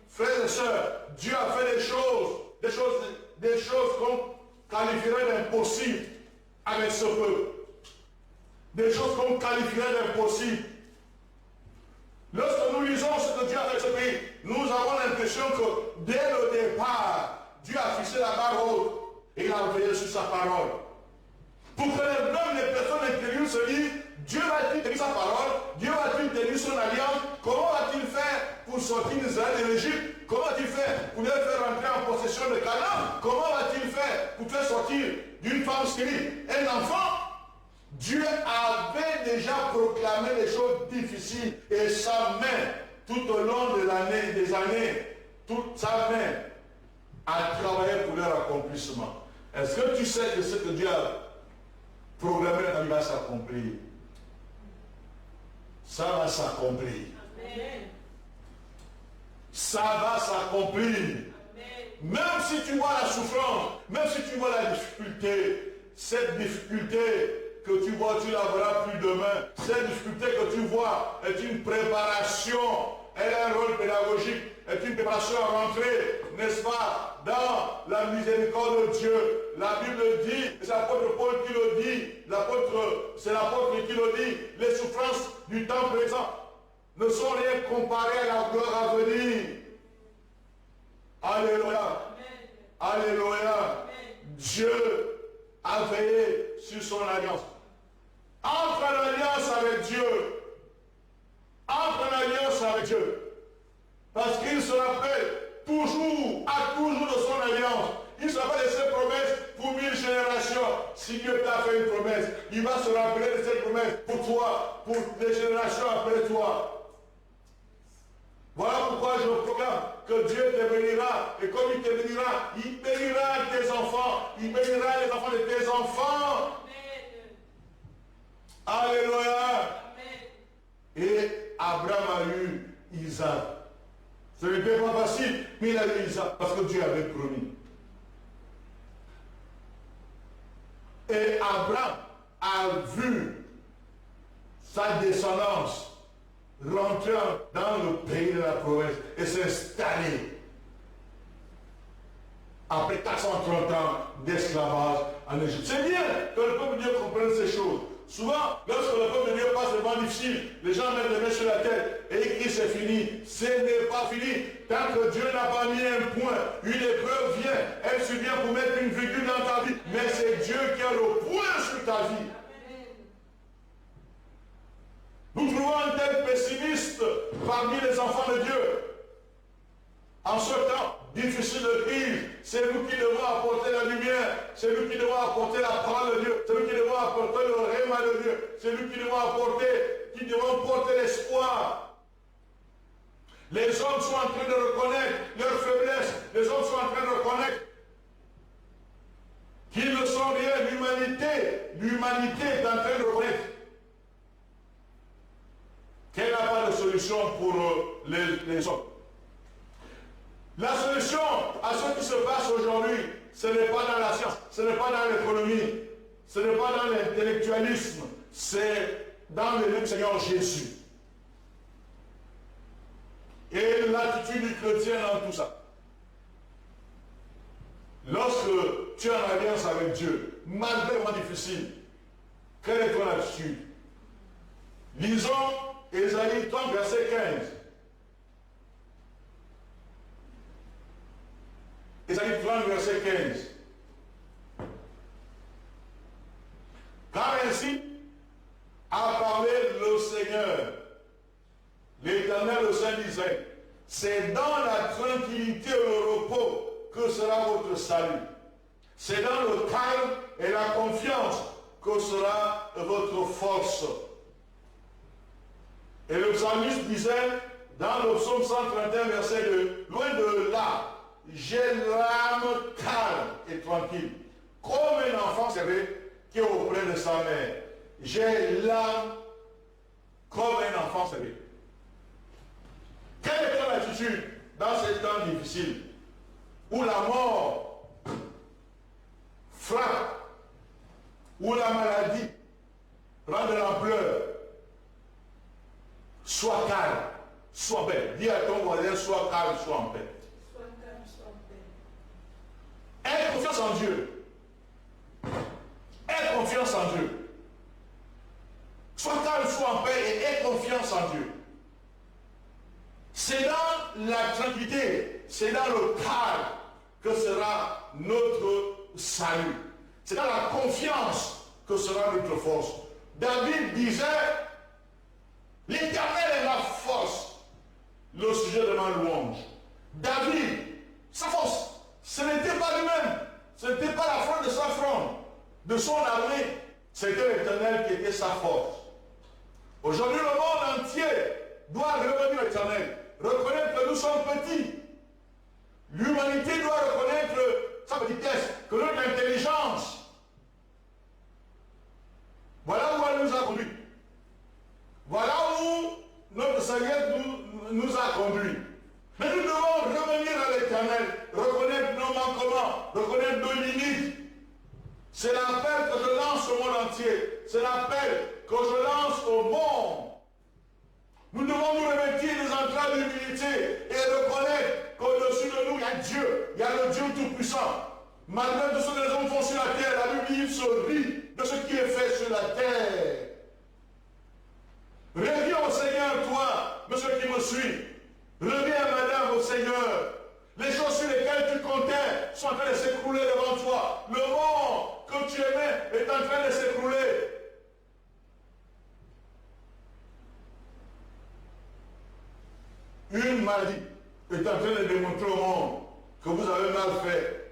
Frères et sœurs, Dieu a fait des choses qu'on qualifierait d'impossibles avec ce peuple. Des choses qu'on qualifierait d'impossibles. Lorsque nous lisons ce que Dieu a fait avec ce pays, nous avons l'impression que dès le départ, Dieu a fixé la barre haute et il a veillé sur sa parole. Pour que même les personnes intérieures se disent, Dieu va-t-il tenir sa parole? Dieu va-t-il tenir son alliance? Comment va-t-il faire pour sortir Israël de l'Égypte? Comment va-t-il faire pour les faire rentrer en possession de Canaan? Comment va-t-il faire pour faire sortir d'une femme stérile un enfant? Dieu avait déjà proclamé des choses difficiles et sa main, tout au long de l'année, des années, toute sa main a travaillé pour leur accomplissement. Est-ce que tu sais que ce que Dieu a programmé va s'accomplir? Ça va s'accomplir. Ça va s'accomplir. Même si tu vois la souffrance, même si tu vois la difficulté, cette difficulté que tu vois, tu la verras plus demain. Cette difficulté que tu vois est une préparation. Elle a un rôle pédagogique, est une préparation à rentrer, n'est-ce pas, dans la miséricorde de Dieu. La Bible dit, c'est l'apôtre Paul qui le dit, c'est l'apôtre qui le dit, les souffrances du temps présent ne sont rien comparées à la gloire à venir. Alléluia. Alléluia. Dieu a veillé sur son alliance. Entre l'alliance avec Dieu Parce qu'il se rappelle toujours, à toujours de son alliance. Il ne se rappelle de ses promesses pour 1000 générations. Si Dieu t'a fait une promesse, il va se rappeler de cette promesse pour toi, pour les générations après toi. Voilà pourquoi je proclame que Dieu te bénira. Et comme il te bénira, il bénira tes enfants. Il bénira les enfants de tes enfants. Amen. Alléluia. Amen. Et Abraham a eu Isaac. Ce n'était pas facile, mais il a eu Isaac parce que Dieu avait promis. Et Abraham a vu sa descendance rentrer dans le pays de la promesse et s'installer après 430 ans d'esclavage en Égypte. C'est bien que le peuple de Dieu comprenne ces choses. Souvent, lorsque le peuple de Dieu passe des moments difficiles, les gens mettent les mains sur la tête et ils crient c'est fini. Ce n'est pas fini. Tant que Dieu n'a pas mis un point, une épreuve vient, elle survient pour mettre une virgule dans ta vie. Mais c'est Dieu qui a le point sur ta vie. Nous trouvons un tel pessimiste parmi les enfants de Dieu. En ce temps difficile de crise, c'est nous qui devons apporter la lumière, c'est nous qui devons apporter la parole de Dieu, c'est nous qui devons apporter le réma de Dieu, c'est nous qui devons porter l'espoir. Les hommes sont en train de reconnaître leur faiblesse, les hommes sont en train de reconnaître qu'ils ne sont rien, l'humanité est en train de reconnaître qu'elle n'a pas de solution pour les hommes. La solution à ce qui se passe aujourd'hui, ce n'est pas dans la science, ce n'est pas dans l'économie, ce n'est pas dans l'intellectualisme, c'est dans le nom du Seigneur Jésus. Et l'attitude du chrétien dans tout ça. Lorsque tu es en alliance avec Dieu, malgré le moment difficile, quelle est ton attitude? Lisons Ésaïe 30, verset 15. Ésaïe 30, verset 15. Car ainsi a parlé le Seigneur, l'Éternel, le Saint d'Israël. C'est dans la tranquillité et le repos que sera votre salut. C'est dans le calme et la confiance que sera votre force. Et le psalmiste disait, dans le psaume 131, verset 2, loin de là, j'ai l'âme calme et tranquille, comme un enfant serré qui est auprès de sa mère. J'ai l'âme comme un enfant serré. Quelle est ton attitude dans ces temps difficiles où la mort frappe, où la maladie prend de l'ampleur? Sois calme, sois en paix. Dis à ton voisin, sois calme, sois en paix. Sois calme, sois en paix. Aie confiance en Dieu. Aie confiance en Dieu. Sois calme, sois en paix et aie confiance en Dieu. C'est dans la tranquillité, c'est dans le calme que sera notre salut. C'est dans la confiance que sera notre force. David disait, l'Éternel est ma force, le sujet de ma louange. David, sa force, ce n'était pas lui-même, ce n'était pas la force de sa fronde, de son armée, c'était l'Éternel qui était sa force. Aujourd'hui, le monde entier doit revenir à l'Éternel, reconnaître que nous sommes petits. L'humanité doit reconnaître sa petitesse, que notre intelligence, voilà où elle nous a conduits. Voilà où notre Seigneur nous a conduits. Mais nous devons revenir à l'Éternel, reconnaître nos manquements, reconnaître nos limites. C'est l'appel que je lance au monde entier. C'est l'appel que je lance au monde. Nous devons nous revêtir des entrailles d'humilité et reconnaître qu'au-dessus de nous, il y a Dieu. Il y a le Dieu Tout-Puissant. Malgré tout ce que les hommes font sur la terre, la Bible se rit de ce qui est fait sur la terre. Reviens au Seigneur, toi, monsieur qui me suis. Reviens, madame, au Seigneur. Les choses sur lesquelles tu comptais sont en train de s'écrouler devant toi. Le monde que tu aimais est en train de s'écrouler. Une maladie, est en train de démontrer au monde que vous avez mal fait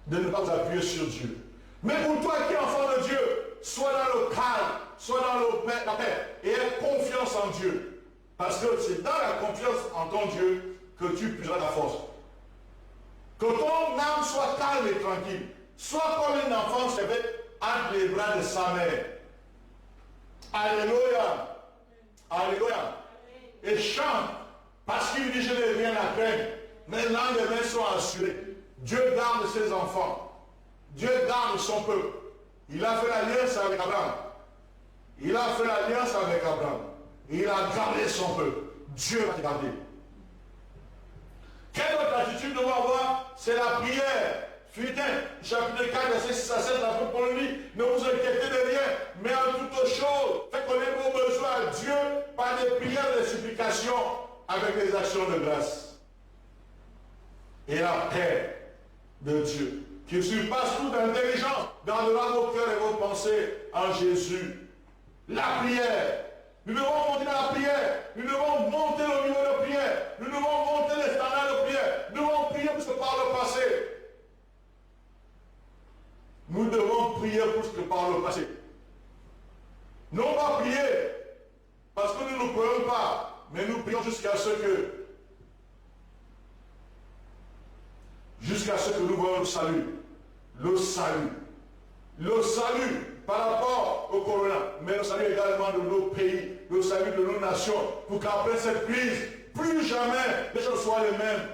de ne pas vous appuyer sur Dieu. Mais pour toi qui es enfant de Dieu, sois dans le calme, sois dans la paix et aie confiance en Dieu. Parce que c'est dans la confiance en ton Dieu que tu puisseras ta force. Que ton âme soit calme et tranquille. Sois comme un enfant rêvé entre les bras de sa mère. Alléluia. Alléluia. Et chante. Parce qu'il dit je n'ai rien à craindre. Mais lendemain sont assurés. Dieu garde ses enfants. Dieu garde son peuple. Il a fait l'alliance avec Abraham. Il a fait l'alliance avec Abraham. Il a gardé son peuple. Dieu va te garder. Quelle autre attitude nous devons avoir? C'est la prière. Philippiens, chapitre 4, verset 6 à 7, la pour le dit, ne vous inquiétez de rien, mais en toute chose, faites connaître vos besoins à Dieu par des prières et des supplications avec des actions de grâce. Et la paix de Dieu, qui surpasse toute intelligence, gardera vos cœurs et vos pensées en Jésus. La prière. Nous devons monter dans la prière. Nous devons monter le niveau de prière. Nous devons monter les standards de prière. Nous devons prier plus que par le passé. Nous devons prier plus que par le passé. Non pas prier parce que nous ne prions pas, mais nous prions jusqu'à ce que nous voyons le salut. Le salut. Le salut par rapport au corona, mais le salut également de nos pays, le salut de nos nations, pour qu'après cette crise, plus jamais les choses soient les mêmes.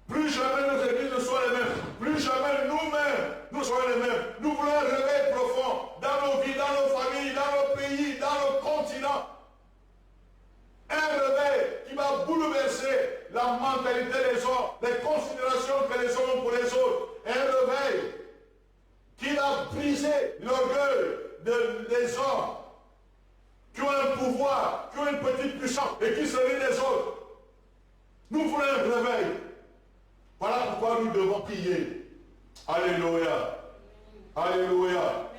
Plus jamais nos églises ne soient les mêmes. Plus jamais nous-mêmes ne soyons les mêmes. Nous voulons un réveil profond dans nos vies, dans nos familles, dans nos pays, dans nos continents. Un réveil qui va bouleverser la mentalité des hommes, les considérations que les hommes ont pour les autres. Un réveil qui va briser l'orgueil des hommes qui ont un pouvoir, qui ont une petite puissance et qui se rient des autres. Nous voulons un réveil. Voilà pourquoi nous devons prier. Alléluia. Alléluia.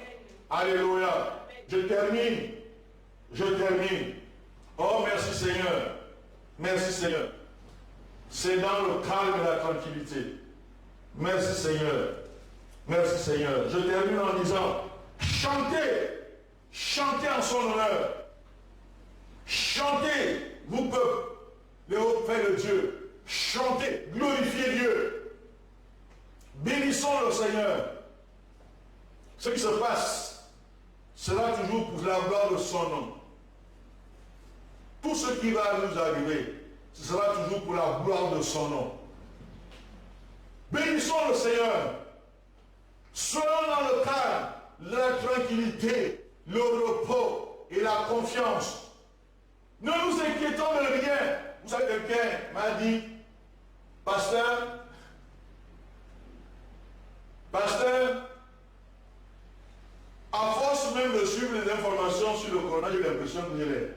Alléluia. Je termine. Je termine. Oh, merci Seigneur. Merci Seigneur. C'est dans le calme et la tranquillité. Merci Seigneur. Merci Seigneur. Je termine en disant, chantez. Chantez en son honneur. Chantez, vous peuple, les hauts faits de Dieu. Chantez, glorifiez Dieu. Bénissons le Seigneur. Ce qui se passe sera toujours pour la gloire de son nom. Tout ce qui va nous arriver, ce sera toujours pour la gloire de son nom. Bénissons le Seigneur. Soyons dans le calme, la tranquillité, le repos et la confiance. Ne nous inquiétons de rien. Vous savez, quelqu'un m'a dit, pasteur, à force même de suivre les informations sur le corona, j'ai l'impression que je l'ai.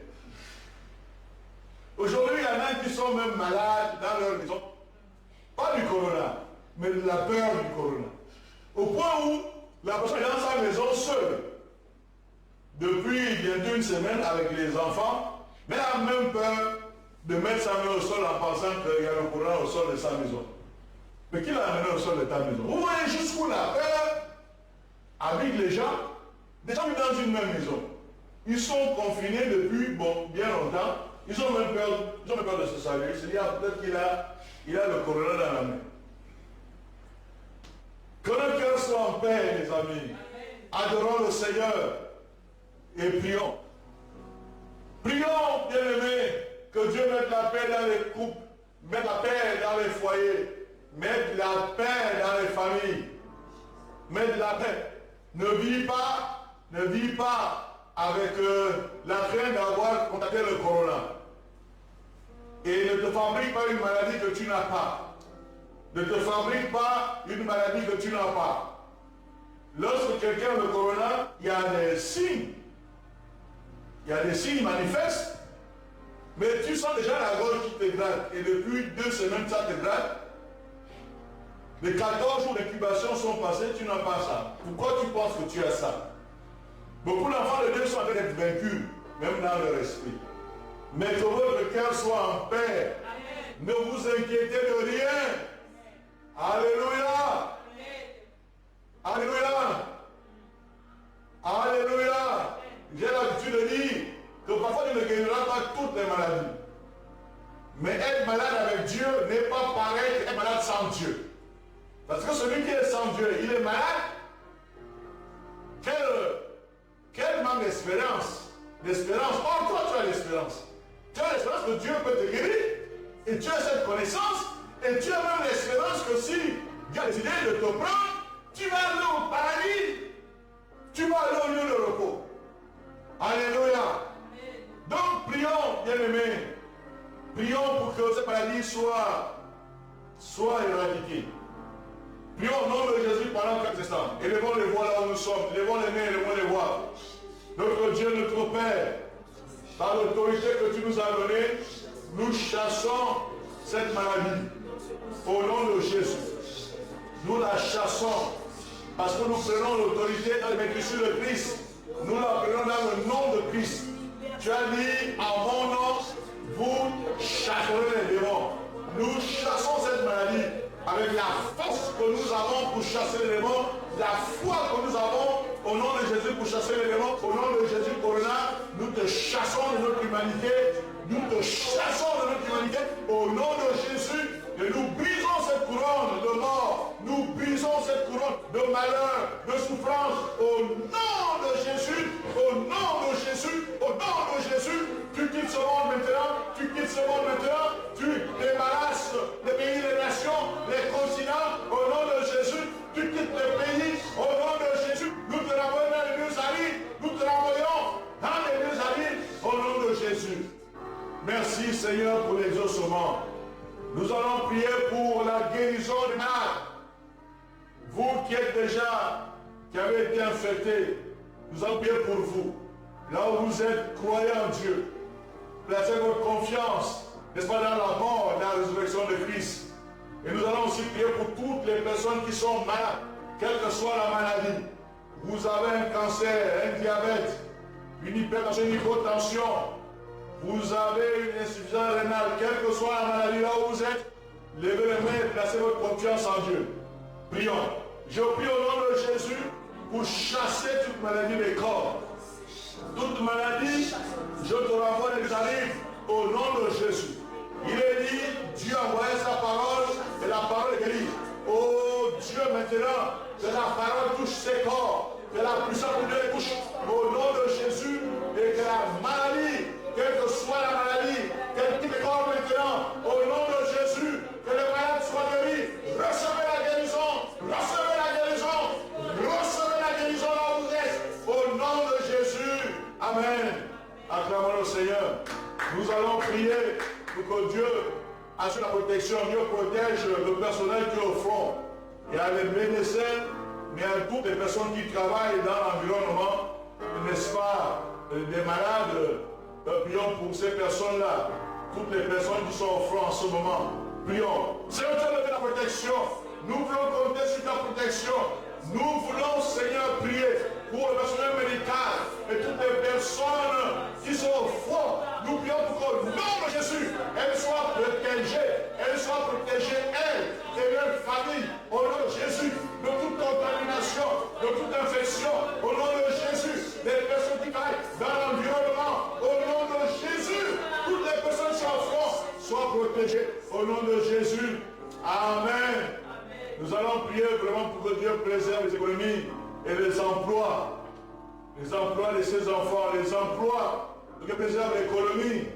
Aujourd'hui, il y en a qui sont même malades dans leur maison. Pas du corona, mais de la peur du corona. Au point où la personne est dans sa maison seule. Depuis bientôt une semaine avec les enfants, mais elle a même peur de mettre sa main au sol en pensant qu'il y a le corona au sol de sa maison. Mais qui l'a amené au sol de ta maison? Vous voyez jusqu'où la peur habite les gens. Des gens vivent dans une même maison. Ils sont confinés depuis bien longtemps. Ils ont même peur de se saluer. Ils se disent peut-être qu'il a le corona dans la main. Que le cœur soit en paix, les amis. Adorons le Seigneur et prions. Prions, bien-aimés, que Dieu mette la paix dans les couples, mette la paix dans les foyers, mette la paix dans les familles, mette la paix. Ne vis pas avec la crainte d'avoir contacté le corona. Et ne te fabrique pas une maladie que tu n'as pas. Ne te fabrique pas une maladie que tu n'as pas. Lorsque quelqu'un a le corona, il y a des signes. Il y a des signes manifestes. Mais tu sens déjà la gorge qui te gratte. Et depuis 2 semaines, ça te gratte. Les 14 jours d'incubation sont passés, tu n'as pas ça. Pourquoi tu penses que tu as ça? Beaucoup d'enfants de Dieu sont en train d'être vaincus, même dans leur esprit. Mais que votre cœur soit en paix. Ne vous inquiétez de rien. Alléluia. Alléluia. Alléluia. J'ai l'habitude de dire que parfois tu ne guériras pas toutes les maladies. Mais être malade avec Dieu n'est pas pareil qu'être malade sans Dieu. Parce que celui qui est sans Dieu, il est malade. Quel manque d'espérance. L'espérance. Or, toi, tu as l'espérance. Tu as l'espérance que Dieu peut te guérir. Et tu as cette connaissance. Et tu as même l'espérance que si Dieu a décidé de te prendre, tu vas aller au paradis. Tu vas aller au lieu de repos. Alléluia. Donc, prions, bien-aimés. Prions pour que ce maladie soit éradiquée. Prions au nom de Jésus pendant quelques instants. Élevons les voix là où nous sommes. Élevons les mains, élevons les voix. Notre Dieu, notre Père, par l'autorité que tu nous as donnée, nous chassons cette maladie. Au nom de Jésus. Nous la chassons. Parce que nous prenons l'autorité dans les maîtrises de Christ. Nous la prenons dans le nom de Christ. Tu as dit, en mon nom, vous chasserez les démons. Nous chassons cette maladie avec la force que nous avons pour chasser les démons, la foi que nous avons au nom de Jésus pour chasser les démons, au nom de Jésus Corona, nous te chassons de notre humanité, nous te chassons de notre humanité au nom de Jésus. Et nous brisons cette couronne de mort, nous brisons cette couronne de malheur, de souffrance, au nom de Jésus, au nom de Jésus, au nom de Jésus. Tu quittes ce monde maintenant, tu quittes ce monde maintenant, tu débarrasses les pays, les nations, les continents, au nom de Jésus. Tu quittes les pays, au nom de Jésus. Nous te renvoyons dans les lieux arides, nous te renvoyons dans les lieux arides, au nom de Jésus. Merci Seigneur pour l'exaucement. Nous allons prier pour la guérison des malades. Vous qui êtes déjà, qui avez été infectés, nous allons prier pour vous. Là où vous êtes, croyez en Dieu. Placez votre confiance, n'est-ce pas, dans la mort, dans la résurrection de Christ. Et nous allons aussi prier pour toutes les personnes qui sont malades, quelle que soit la maladie. Vous avez un cancer, un diabète, une hypertension, une hypotension. Vous avez une insuffisance rénale, quelle que soit la maladie là où vous êtes, levez les mains et placez votre confiance en Dieu. Prions. Je prie au nom de Jésus pour chasser toute maladie des corps. Toute maladie, je te renvoie les arrives au nom de Jésus. Il est dit, Dieu a envoyé sa parole et la parole est guérie. Oh Dieu, maintenant, que la parole touche ses corps, que la puissance de Dieu les touche au nom de Jésus et que la maladie, quelle que soit la maladie, qu'elle quitte le corps maintenant, au nom de Jésus, que les malades soient guéris. Recevez la guérison, recevez la guérison, recevez la guérison là où vous êtes, au nom de Jésus. Amen. Acclamons le Seigneur. Nous allons prier pour que Dieu assure la protection. Dieu protège le personnel qui est au front. Et à les médecins, mais à toutes les personnes qui travaillent dans l'environnement, n'est-ce pas, des malades. Prions pour ces personnes-là, toutes les personnes qui sont au front en ce moment. Prions. Seigneur, tu as levé la protection. Nous voulons compter sur ta protection. Nous voulons, Seigneur, prier pour le personnel médical et toutes les personnes qui sont au front. Nous prions pour qu'au nom de Jésus, elles soient protégées. Elles soient protégées, elles et leurs familles. Au nom de Jésus, de toute contamination, de toute infection. Au nom de Jésus, les personnes qui travaillent dans l'environnement. Au nom de Jésus, toutes les personnes qui sont au front soient protégées. Au nom de Jésus. Amen. Nous allons prier vraiment pour que Dieu préserve les économies et les emplois. Les emplois de ses enfants, les emplois, que Dieu préserve l'économie,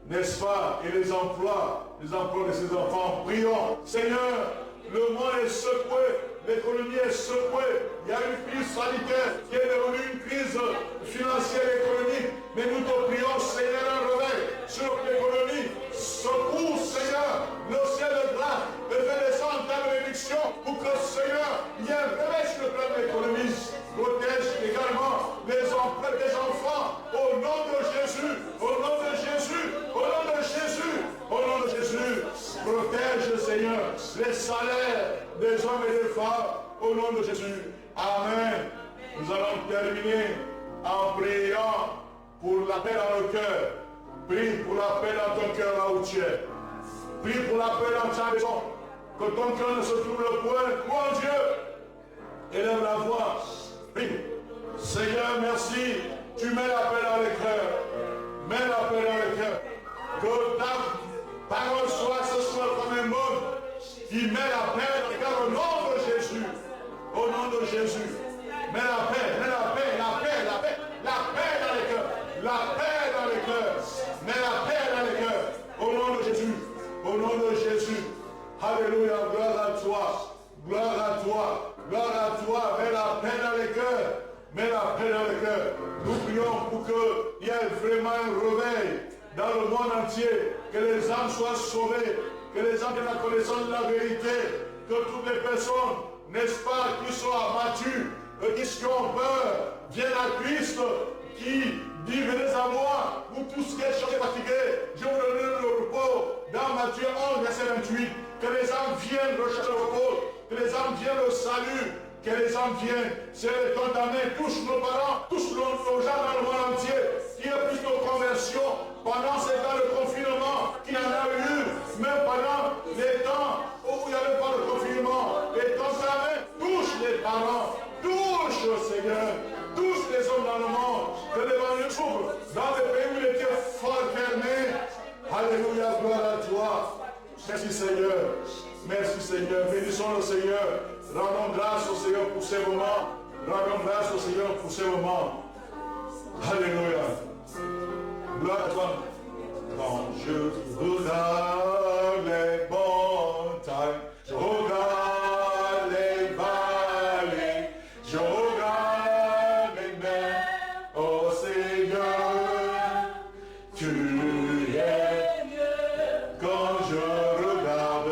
n'est-ce pas? Et les emplois de ses enfants. Prions. Seigneur, le monde est secoué, l'économie est secouée. Il y a une crise sanitaire qui est devenue une crise financière et économique. Mais nous te prions, Seigneur, un réveil sur l'économie. Secoue, Seigneur, le ciel de grâce et fais descendre ta bénédiction pour que, Seigneur, il y ait un réveil sur le plan de l'économie. Protège également les emplois des enfants au nom de Jésus, au nom de Jésus, au nom de Jésus, au nom de Jésus. Protège, Seigneur, les salaires des hommes et des femmes au nom de Jésus. Amen. Nous allons terminer en priant pour la paix dans le cœur. Prie pour la paix dans ton cœur là où tu es. Prie pour la paix dans ta maison. Que ton cœur ne se trouble point. Crois en Dieu. Élève la voix. Prie. Seigneur, merci. Tu mets la paix dans les cœurs. Mets la paix dans les cœurs. Que ta parole soit ce soir comme un mot qui met la paix dans les cœurs au nom de Jésus. Au nom de Jésus. Mets la paix, la paix, la paix, la paix, la paix dans les cœurs. La paix dans les cœurs. Mets la paix dans les cœurs. Au nom de Jésus. Au nom de Jésus. Alléluia. Gloire à toi. Gloire à toi. Gloire à toi. Mets la paix dans les cœurs. Mets la paix dans les cœurs. Nous prions pour qu'il y ait vraiment un réveil dans le monde entier. Que les âmes soient sauvées. Que les âmes aient la connaissance de la vérité. Que toutes les personnes, n'est-ce pas, qui soient matures, qui ont peur, viennent à Christ, qui dit venez à moi, vous tous qui êtes chargés et fatigués, je vous donne le repos. Dans Matthieu 11, verset 28, que les âmes viennent rechercher le repos, que les âmes viennent au salut, que les âmes viennent, c'est les condamnés, tous nos parents, tous nos gens dans le monde entier, qui ont plus de conversion pendant ces temps de confinement, qu'il y en a eu, même pendant les temps où il n'y avait pas de confinement, et quand ça même touche les parents, touche le Seigneur, tous les hommes dans le monde, que l'évangile s'ouvre dans les pays où il était fort fermé. Alléluia, gloire à toi. Merci Seigneur. Merci Seigneur. Bénissons le Seigneur. Rendons grâce au Seigneur pour ces moments. Rendons grâce au Seigneur pour ces moments. Alléluia. Gloire à toi. Quand je regarde les montagnes, je regarde les vallées, je regarde les mers, oh Seigneur, tu es Dieu. Quand je regarde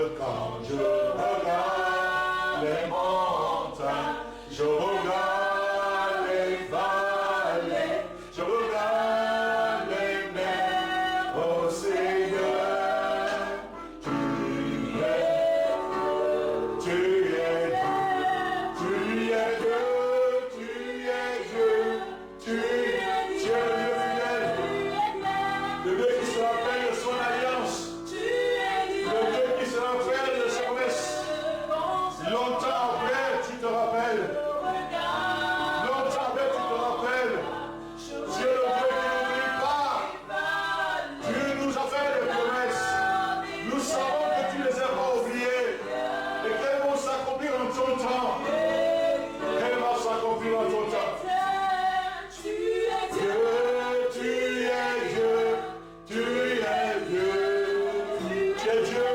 les montagnes, je regarde les vallées, je regarde les mers, oh Seigneur, tu es Dieu, tu es Dieu, tu es Dieu, tu es Dieu, tu es Dieu fidèle, le Dieu qui se rappelle de son alliance, le Dieu qui se rappelle de ses promesses. Longtemps après, tu te rappelles. Longtemps après, tu te rappelles. Tu es le Dieu qui n'oublie pas. Tu nous as fait des promesses. Nous savons que tu les as pas oubliées. Et qu'elles vont s'accomplir en ton temps. Qu'elles vont s'accomplir en ton temps. Dieu, tu es Dieu. Tu es Dieu. Tu es Dieu.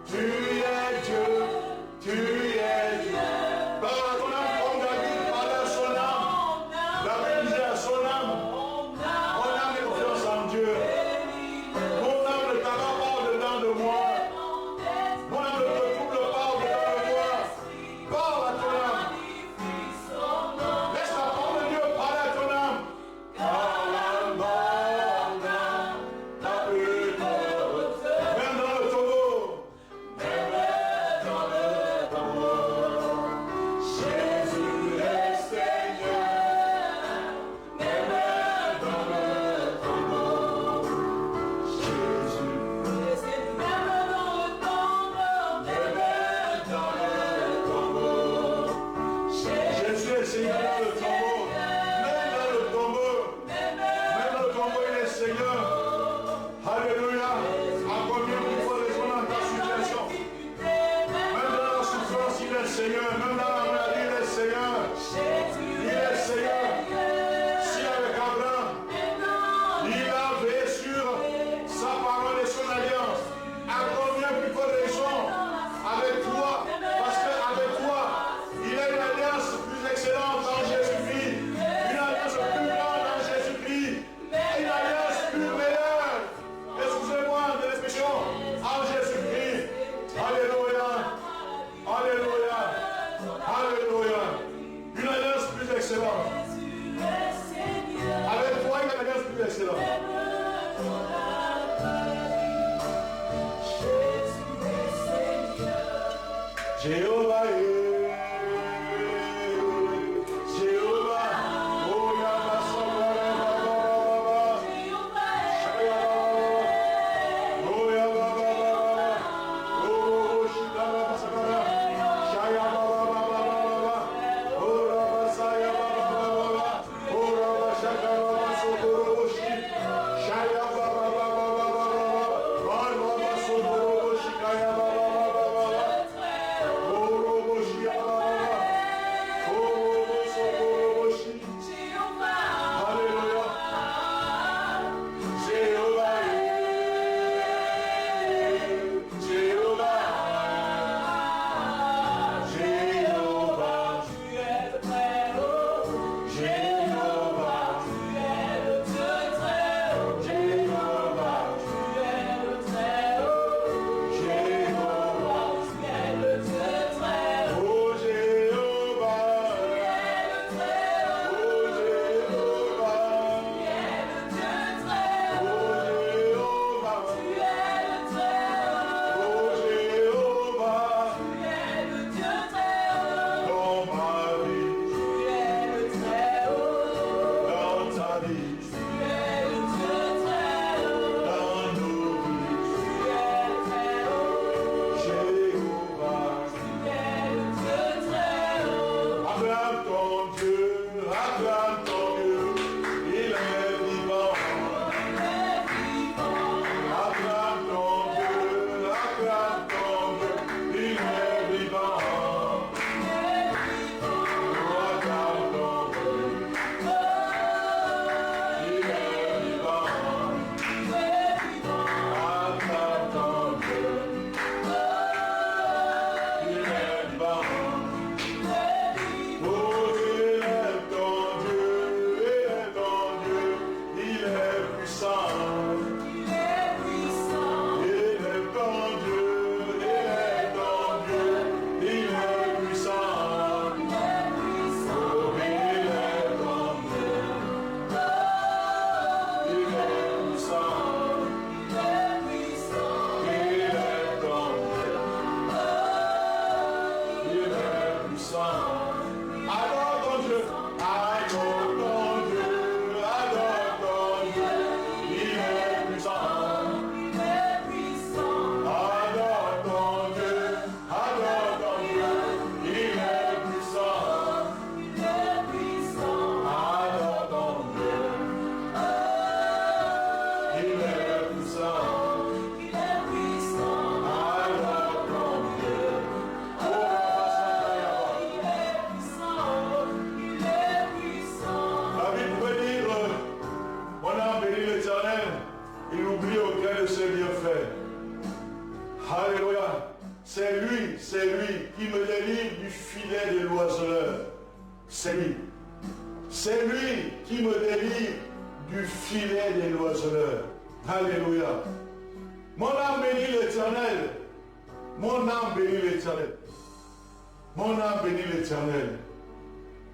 Tu es Dieu. Tu es Dieu. Par ton âme, comme David parlait à son âme. David disait à son âme, mon âme est confiance en Dieu. Mon âme ne t'attend pas au-dedans de moi. Mon âme ne te trouble pas au-dedans de moi. Parle à ton âme. Laisse la parole de Dieu parler à ton âme. Parle à mon âme, ta plus haute. Même dans le tombeau. Jésus est Seigneur, même dans le tombeau. Jésus, même dans le tombeau, même dans le tombeau. Jésus est Seigneur dans le tombeau, même dans le tombeau, même dans le tombeau il est Seigneur. Alléluia. À combien il faut répondre dans ta situation? Même dans la souffrance, il est Seigneur. Même dans la maladie, il est Seigneur. Il est Seigneur. Si avec Abraham, il a veillé sur sa parole et son alliance, à combien plus faut raison avec toi? Parce qu'avec toi, il a une alliance plus excellente en Jésus-Christ. Une alliance plus grande en Jésus-Christ. Une alliance plus meilleure. Excusez-moi de l'expression, en Jésus-Christ. Alléluia. Alléluia. Alléluia. Une alliance plus excellente. Avec toi, une alliance plus excellente. Jéhovah est. Jéhovah. Oh, Yabba, Il oublie aucun de ses bienfaits. Alléluia. C'est lui qui me délivre du filet de l'oiseleur. C'est lui. C'est lui qui me délivre du filet de l'oiseleur. Alléluia. Mon âme bénit l'Éternel. Mon âme bénit l'Éternel. Mon âme bénit l'Éternel.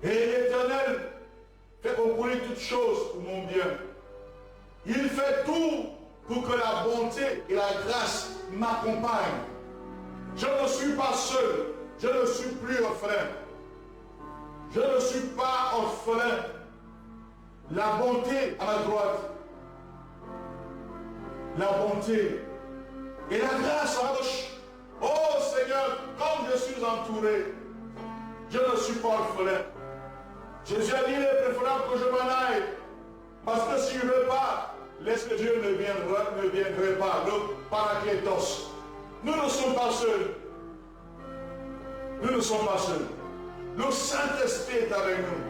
Et l'Éternel fait concourir toutes choses pour mon bien. Il fait tout pour que la bonté et la grâce m'accompagnent. Je ne suis pas seul. Je ne suis plus orphelin. Je ne suis pas orphelin. La bonté à ma droite. La bonté et la grâce à ma gauche. Oh Seigneur, comme je suis entouré, je ne suis pas orphelin. Jésus a dit, il est préférable que je m'en aille. Parce que si je ne veux pas, laisse que Dieu ne viendrait pas. Le Parakletos. Nous ne sommes pas seuls. Nous ne sommes pas seuls. Le Saint-Esprit est avec nous.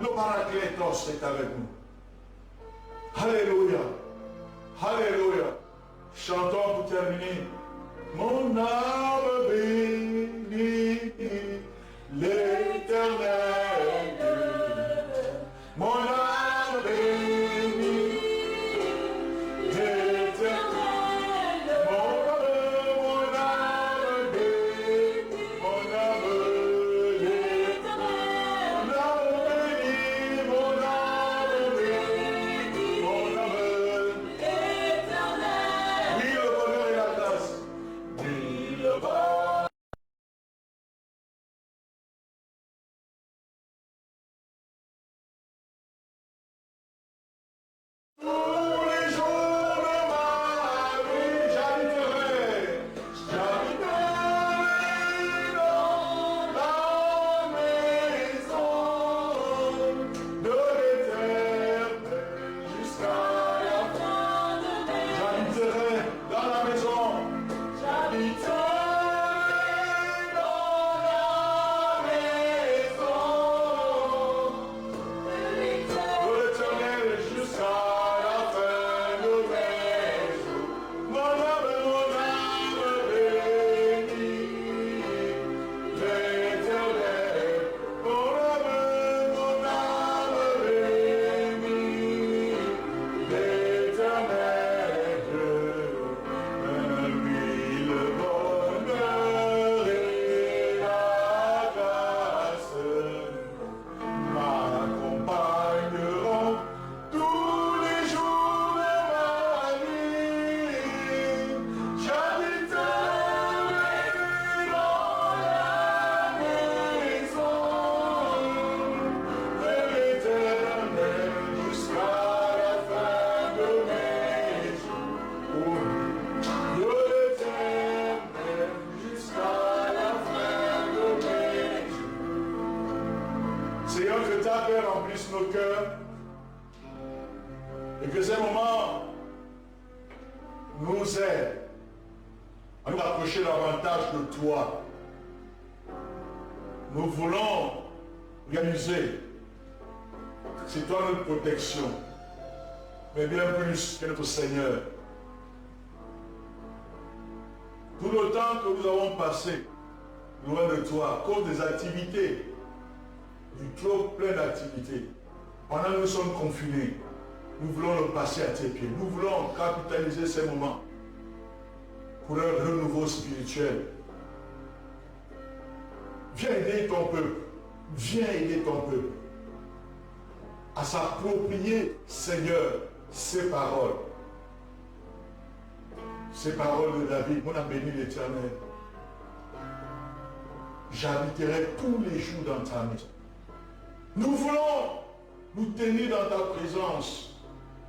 Le Parakletos est avec nous. Alléluia. Alléluia. Chantons pour terminer. Mon âme bénit l'Éternel. Mon âme bénit l'Éternel. Mon âme bénit, mon âme l'Éternel. Mon âme bénit, mon âme bénit, mon âme l'Éternel. Oui, le bonheur et la grâce. Oui, le bonheur. Nos cœurs et que ces moments nous aident à nous rapprocher davantage de toi. Nous voulons réaliser que c'est toi notre protection, mais bien plus que notre Seigneur. Tout le temps que nous avons passé loin de toi à cause des activités, du trop plein d'activités, pendant que nous sommes confinés, nous voulons le passer à tes pieds. Nous voulons capitaliser ces moments pour un renouveau spirituel. Viens aider ton peuple. Viens aider ton peuple à s'approprier, Seigneur, ces paroles. Ces paroles de David. Mon âme bénit l'Éternel. J'habiterai tous les jours dans ta maison. Nous voulons nous tenir dans ta présence,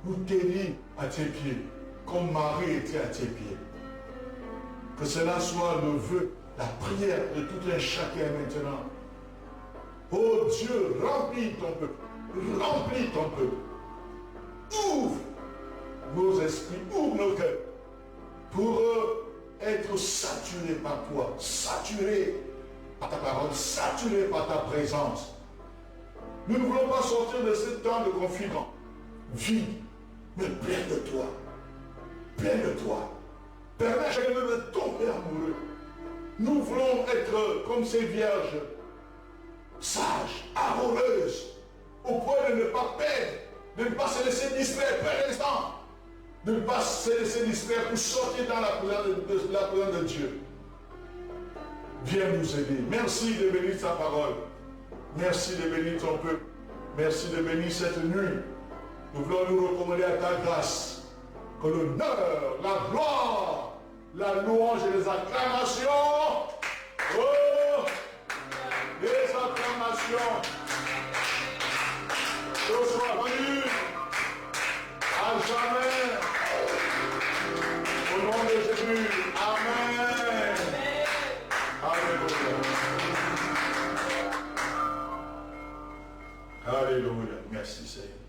nous tenir à tes pieds, comme Marie était à tes pieds. Que cela soit le vœu, la prière de tout un chacun maintenant. Oh Dieu, remplis ton peuple, remplis ton peuple. Ouvre nos esprits, ouvre nos cœurs, pour être saturés par toi, saturés par ta parole, saturés par ta présence. Nous ne voulons pas sortir de ce temps de confinement vide, mais plein de toi. chaque année de tomber amoureux. Nous voulons être comme ces vierges, sages, amoureuses, au point de ne pas perdre, de ne pas se laisser distraire par l'instant, de ne pas se laisser distraire pour sortir dans la présence de Dieu. Viens nous aider. Merci de bénir sa parole. Merci de bénir ton peuple. Merci de bénir cette nuit. Nous voulons nous recommander à ta grâce. Que l'honneur, la gloire, la louange et les acclamations, oh, les acclamations, te soient rendues à jamais. Au nom de Jésus. Amen. Alléluia. Alléluia. Merci Seigneur.